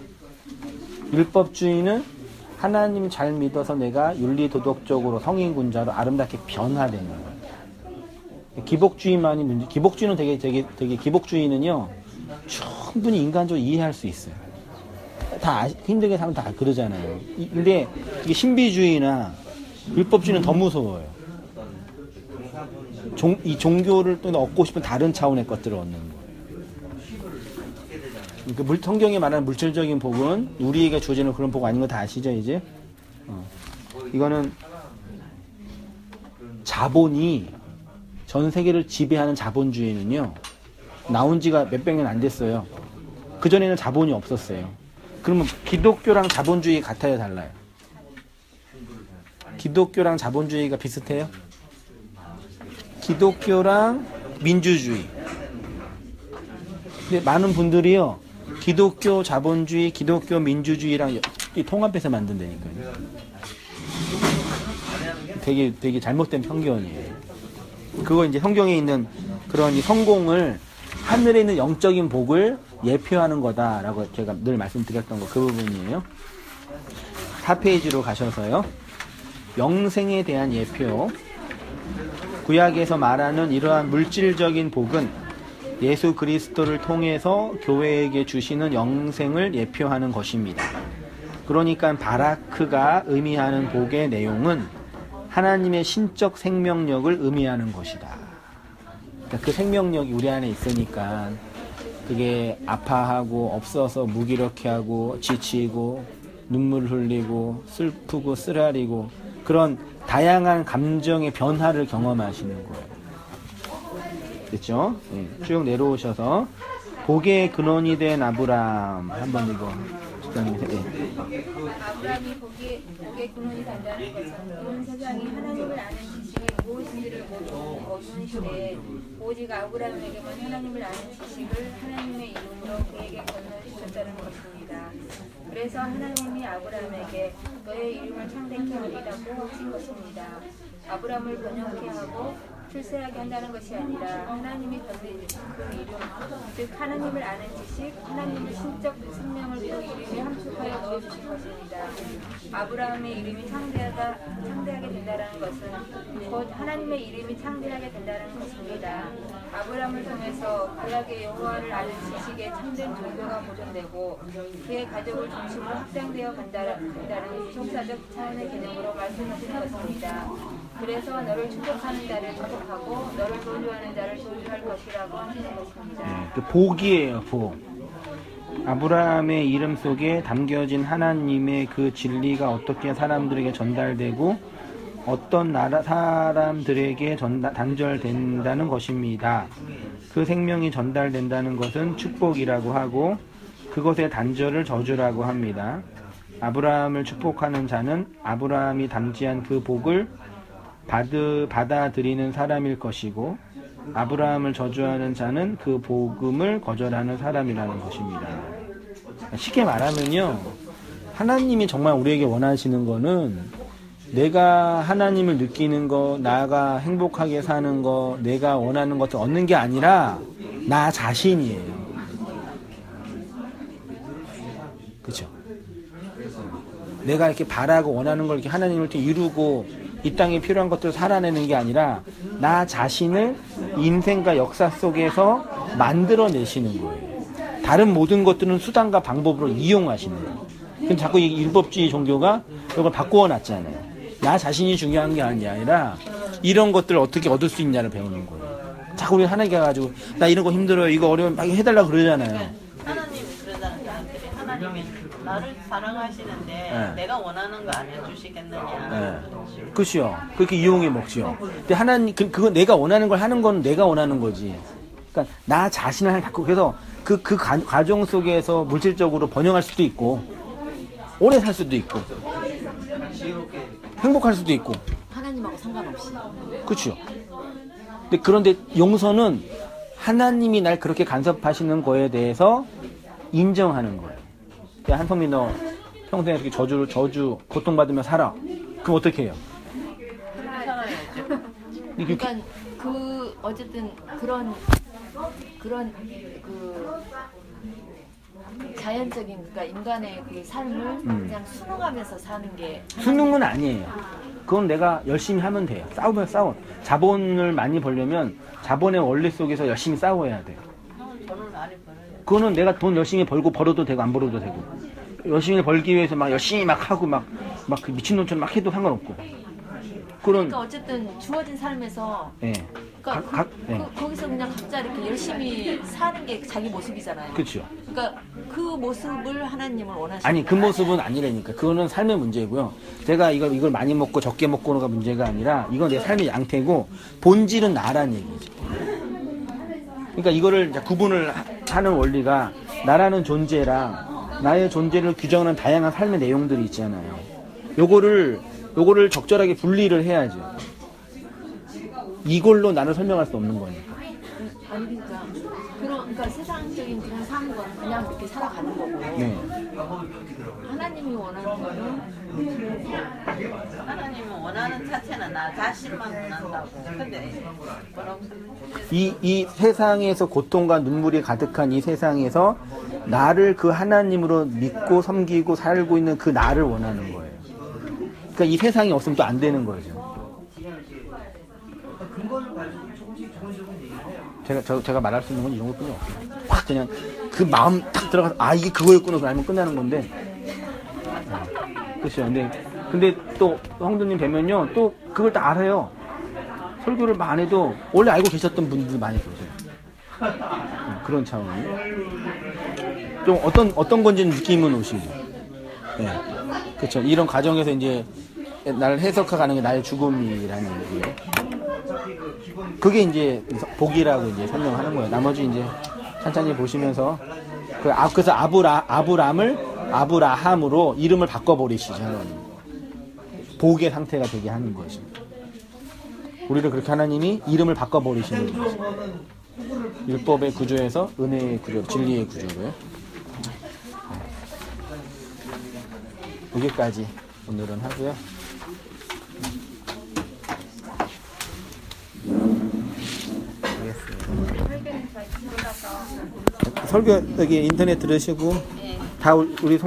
율법주의는 하나님 잘 믿어서 내가 윤리도덕적으로 성인군자로 아름답게 변화되는 거예요. 기복주의만이 문제. 기복주의는 되게 기복주의는요 충분히 인간적으로 이해할 수 있어요. 다 힘들게 살면 다 그러잖아요. 근데 이게 신비주의나 율법주의는 더 무서워요. 이 종교를 또 얻고 싶은 다른 차원의 것들을 얻는 거예요. 그러니까 성경에 말하는 물질적인 복은 우리에게 주어지는 그런 복 아닌 거 다 아시죠 이제? 이거는 자본이 전 세계를 지배하는 자본주의는요 나온 지가 몇백 년 안 됐어요. 그전에는 자본이 없었어요. 그러면 기독교랑 자본주의 같아요, 달라요? 기독교랑 자본주의가 비슷해요? 기독교랑 민주주의. 근데 많은 분들이요 기독교 자본주의, 기독교 민주주의랑 통합해서 만든다니까요. 되게 잘못된 편견이에요. 그거 이제 성경에 있는 그런 이 성공을 하늘에 있는 영적인 복을 예표하는 거다라고 제가 늘 말씀드렸던 거 그 부분이에요. 4페이지로 가셔서요. 영생에 대한 예표. 구약에서 말하는 이러한 물질적인 복은 예수 그리스도를 통해서 교회에게 주시는 영생을 예표하는 것입니다. 그러니까 바라크가 의미하는 복의 내용은 하나님의 신적 생명력을 의미하는 것이다. 그러니까 그 생명력이 우리 안에 있으니까 그게 아파하고 없어서 무기력해하고 지치고 눈물 흘리고 슬프고 쓰라리고 그런 다양한 감정의 변화를 경험하시는 거예요. 됐죠? 네. 쭉 내려오셔서 복의 근원이 된 아브라함 한번 이거 아브라함이 복의 근원이 된다는 것은 온 세상이 하나님을 아는 지식이 무엇인지를 모두 어두운시되 오직 아브라함에게만 하나님을 아는 지식을 하나님의 이름으로 그에게 건너주셨다는 것입니다. 그래서 하나님이 아브라함에게 너의 이름을 창대케 하리라고 하신 것입니다. 아브라함을 번영케 하고 출세하게 한다는 것이 아니라 하나님이 건네주신 그 이름, 즉 하나님을 아는 지식, 하나님의 신적 생명을 그 이름에 함축하여 넣어주신 것입니다. 아브라함의 이름이 창대하게 된다는 것은 곧 하나님의 이름이 창대하게 된다는 것입니다. 아브라함을 통해서 구약의 여호와를 아는 지식의 참된 종교가 보존되고 그의 가족을 중심으로 확장되어 간다는 속사적 차원의 개념으로 말씀하시는 것입니다. 그래서 너를 축복하는 자를 축복하고 너를 저주하는 자를 저주할 것이라고 하시는 것입니다. 그 복이에요, 복. 아브라함의 이름 속에 담겨진 하나님의 그 진리가 어떻게 사람들에게 전달되고 어떤 나라 사람들에게 단절된다는 것입니다. 그 생명이 전달된다는 것은 축복이라고 하고 그것의 단절을 저주라고 합니다. 아브라함을 축복하는 자는 아브라함이 담지한 그 복을 받아들이는 사람일 것이고 아브라함을 저주하는 자는 그 복음을 거절하는 사람이라는 것입니다. 쉽게 말하면요, 하나님이 정말 우리에게 원하시는 거는 내가 하나님을 느끼는 거, 나가 행복하게 사는 거, 내가 원하는 것을 얻는 게 아니라 나 자신이에요. 그렇죠? 내가 이렇게 바라고 원하는 걸 이렇게 하나님을 이렇게 이루고 이 땅에 필요한 것들을 살아내는 게 아니라 나 자신을 인생과 역사 속에서 만들어내시는 거예요. 다른 모든 것들은 수단과 방법으로 이용하시는 거예요. 그럼 자꾸 이 율법주의 종교가 이걸 바꾸어 놨잖아요. 나 자신이 중요한 게 아니라 이런 것들을 어떻게 얻을 수 있냐를 배우는 거예요. 자꾸 우리 하나님께 가가지고 나 이런 거 힘들어요, 이거 어려우면 막 해달라고 그러잖아요. 하나님이 그러잖아요. 하나님이 나를 사랑하시는데 내가 원하는 거 안 해주시겠느냐. 그렇죠. 그렇게 이용해 먹죠. 근데 하나님 그거 내가 원하는 걸 하는 건 내가 원하는 거지. 그러니까 나 자신을 갖고 그래서 그 과정 속에서 물질적으로 번영할 수도 있고 오래 살 수도 있고 행복할 수도 있고 하나님하고 상관없이. 그렇죠. 그런데 용서는 하나님이 날 그렇게 간섭하시는 거에 대해서 인정하는 거예요. 한성민 너 평생에 이렇게 저주 고통받으며 살아. 그럼 어떻게 해요? 그러니까 어쨌든 그런 자연적인 그러니까 인간의 그 삶을 그냥 순응하면서 사는 게 순응은 아니에요. 그건 내가 열심히 하면 돼요. 싸우면 싸워. 자본을 많이 벌려면 자본의 원리 속에서 열심히 싸워야 돼요. 돈을 많이 벌어요. 그거는 내가 돈 열심히 벌어도 되고 안 벌어도 되고 열심히 벌기 위해서 막 열심히 막 하고 막 그 미친놈처럼 막 해도 상관없고 그러니까 어쨌든 주어진 삶에서 네. 그러니까 거기서 그냥 각자 이렇게 열심히 사는 게 자기 모습이잖아요. 그렇죠. 그러니까 그 모습을 하나님을 원하시는 아니 그 모습은 아니라니까. 그거는 삶의 문제고요. 제가 이걸 많이 먹고 적게 먹고가 문제가 아니라 이건 내 삶의 양태고 본질은 나란 얘기죠. 그러니까 이거를 이제 구분을 하는 원리가 나라는 존재랑 나의 존재를 규정하는 다양한 삶의 내용들이 있잖아요. 요거를 적절하게 분리를 해야죠. 이걸로 나를 설명할 수 없는 거니까. 아니 그러니까 세상적인 그런 삶은 그냥 이렇게 살아가는 거고. 네. 하나님이 원하는 거는 하나님은 원하는 자체는 나 자신만 원한다고. 근데 뭐라고 이 세상에서 고통과 눈물이 가득한 이 세상에서 나를 그 하나님으로 믿고 섬기고 살고 있는 그 나를 원하는 거예요. 그러니까 이 세상이 없으면 또 안 되는 거죠. 제가 말할 수 있는 건 이런 것뿐이 없어요. 확 그냥 그 마음 딱 들어가서 아 이게 그거였구나 그러면 끝나는 건데. 그렇죠. 근데 또 성도님 뵈면요 또 그걸 다 알아요. 설교를 안 해도 원래 알고 계셨던 분들 많이 계세요. 그런 차원이 좀 어떤 건지는 느낌은 오시죠. 네. 그렇죠. 이런 과정에서 이제 나를 해석해가는 게 나의 죽음이라는 얘기예요. 그게 이제 복이라고 이제 설명하는 거예요. 나머지 이제 천천히 보시면서 그래서 아브라함으로 이름을 바꿔버리시죠. 하나님. 복의 상태가 되게 하는 것입니다. 우리를 그렇게 하나님이 이름을 바꿔버리시는 거죠. 율법의 구조에서 은혜의 구조, 진리의 구조로요. 여기까지 오늘은 하고요. 설교 여기 인터넷 들으시고 다 우리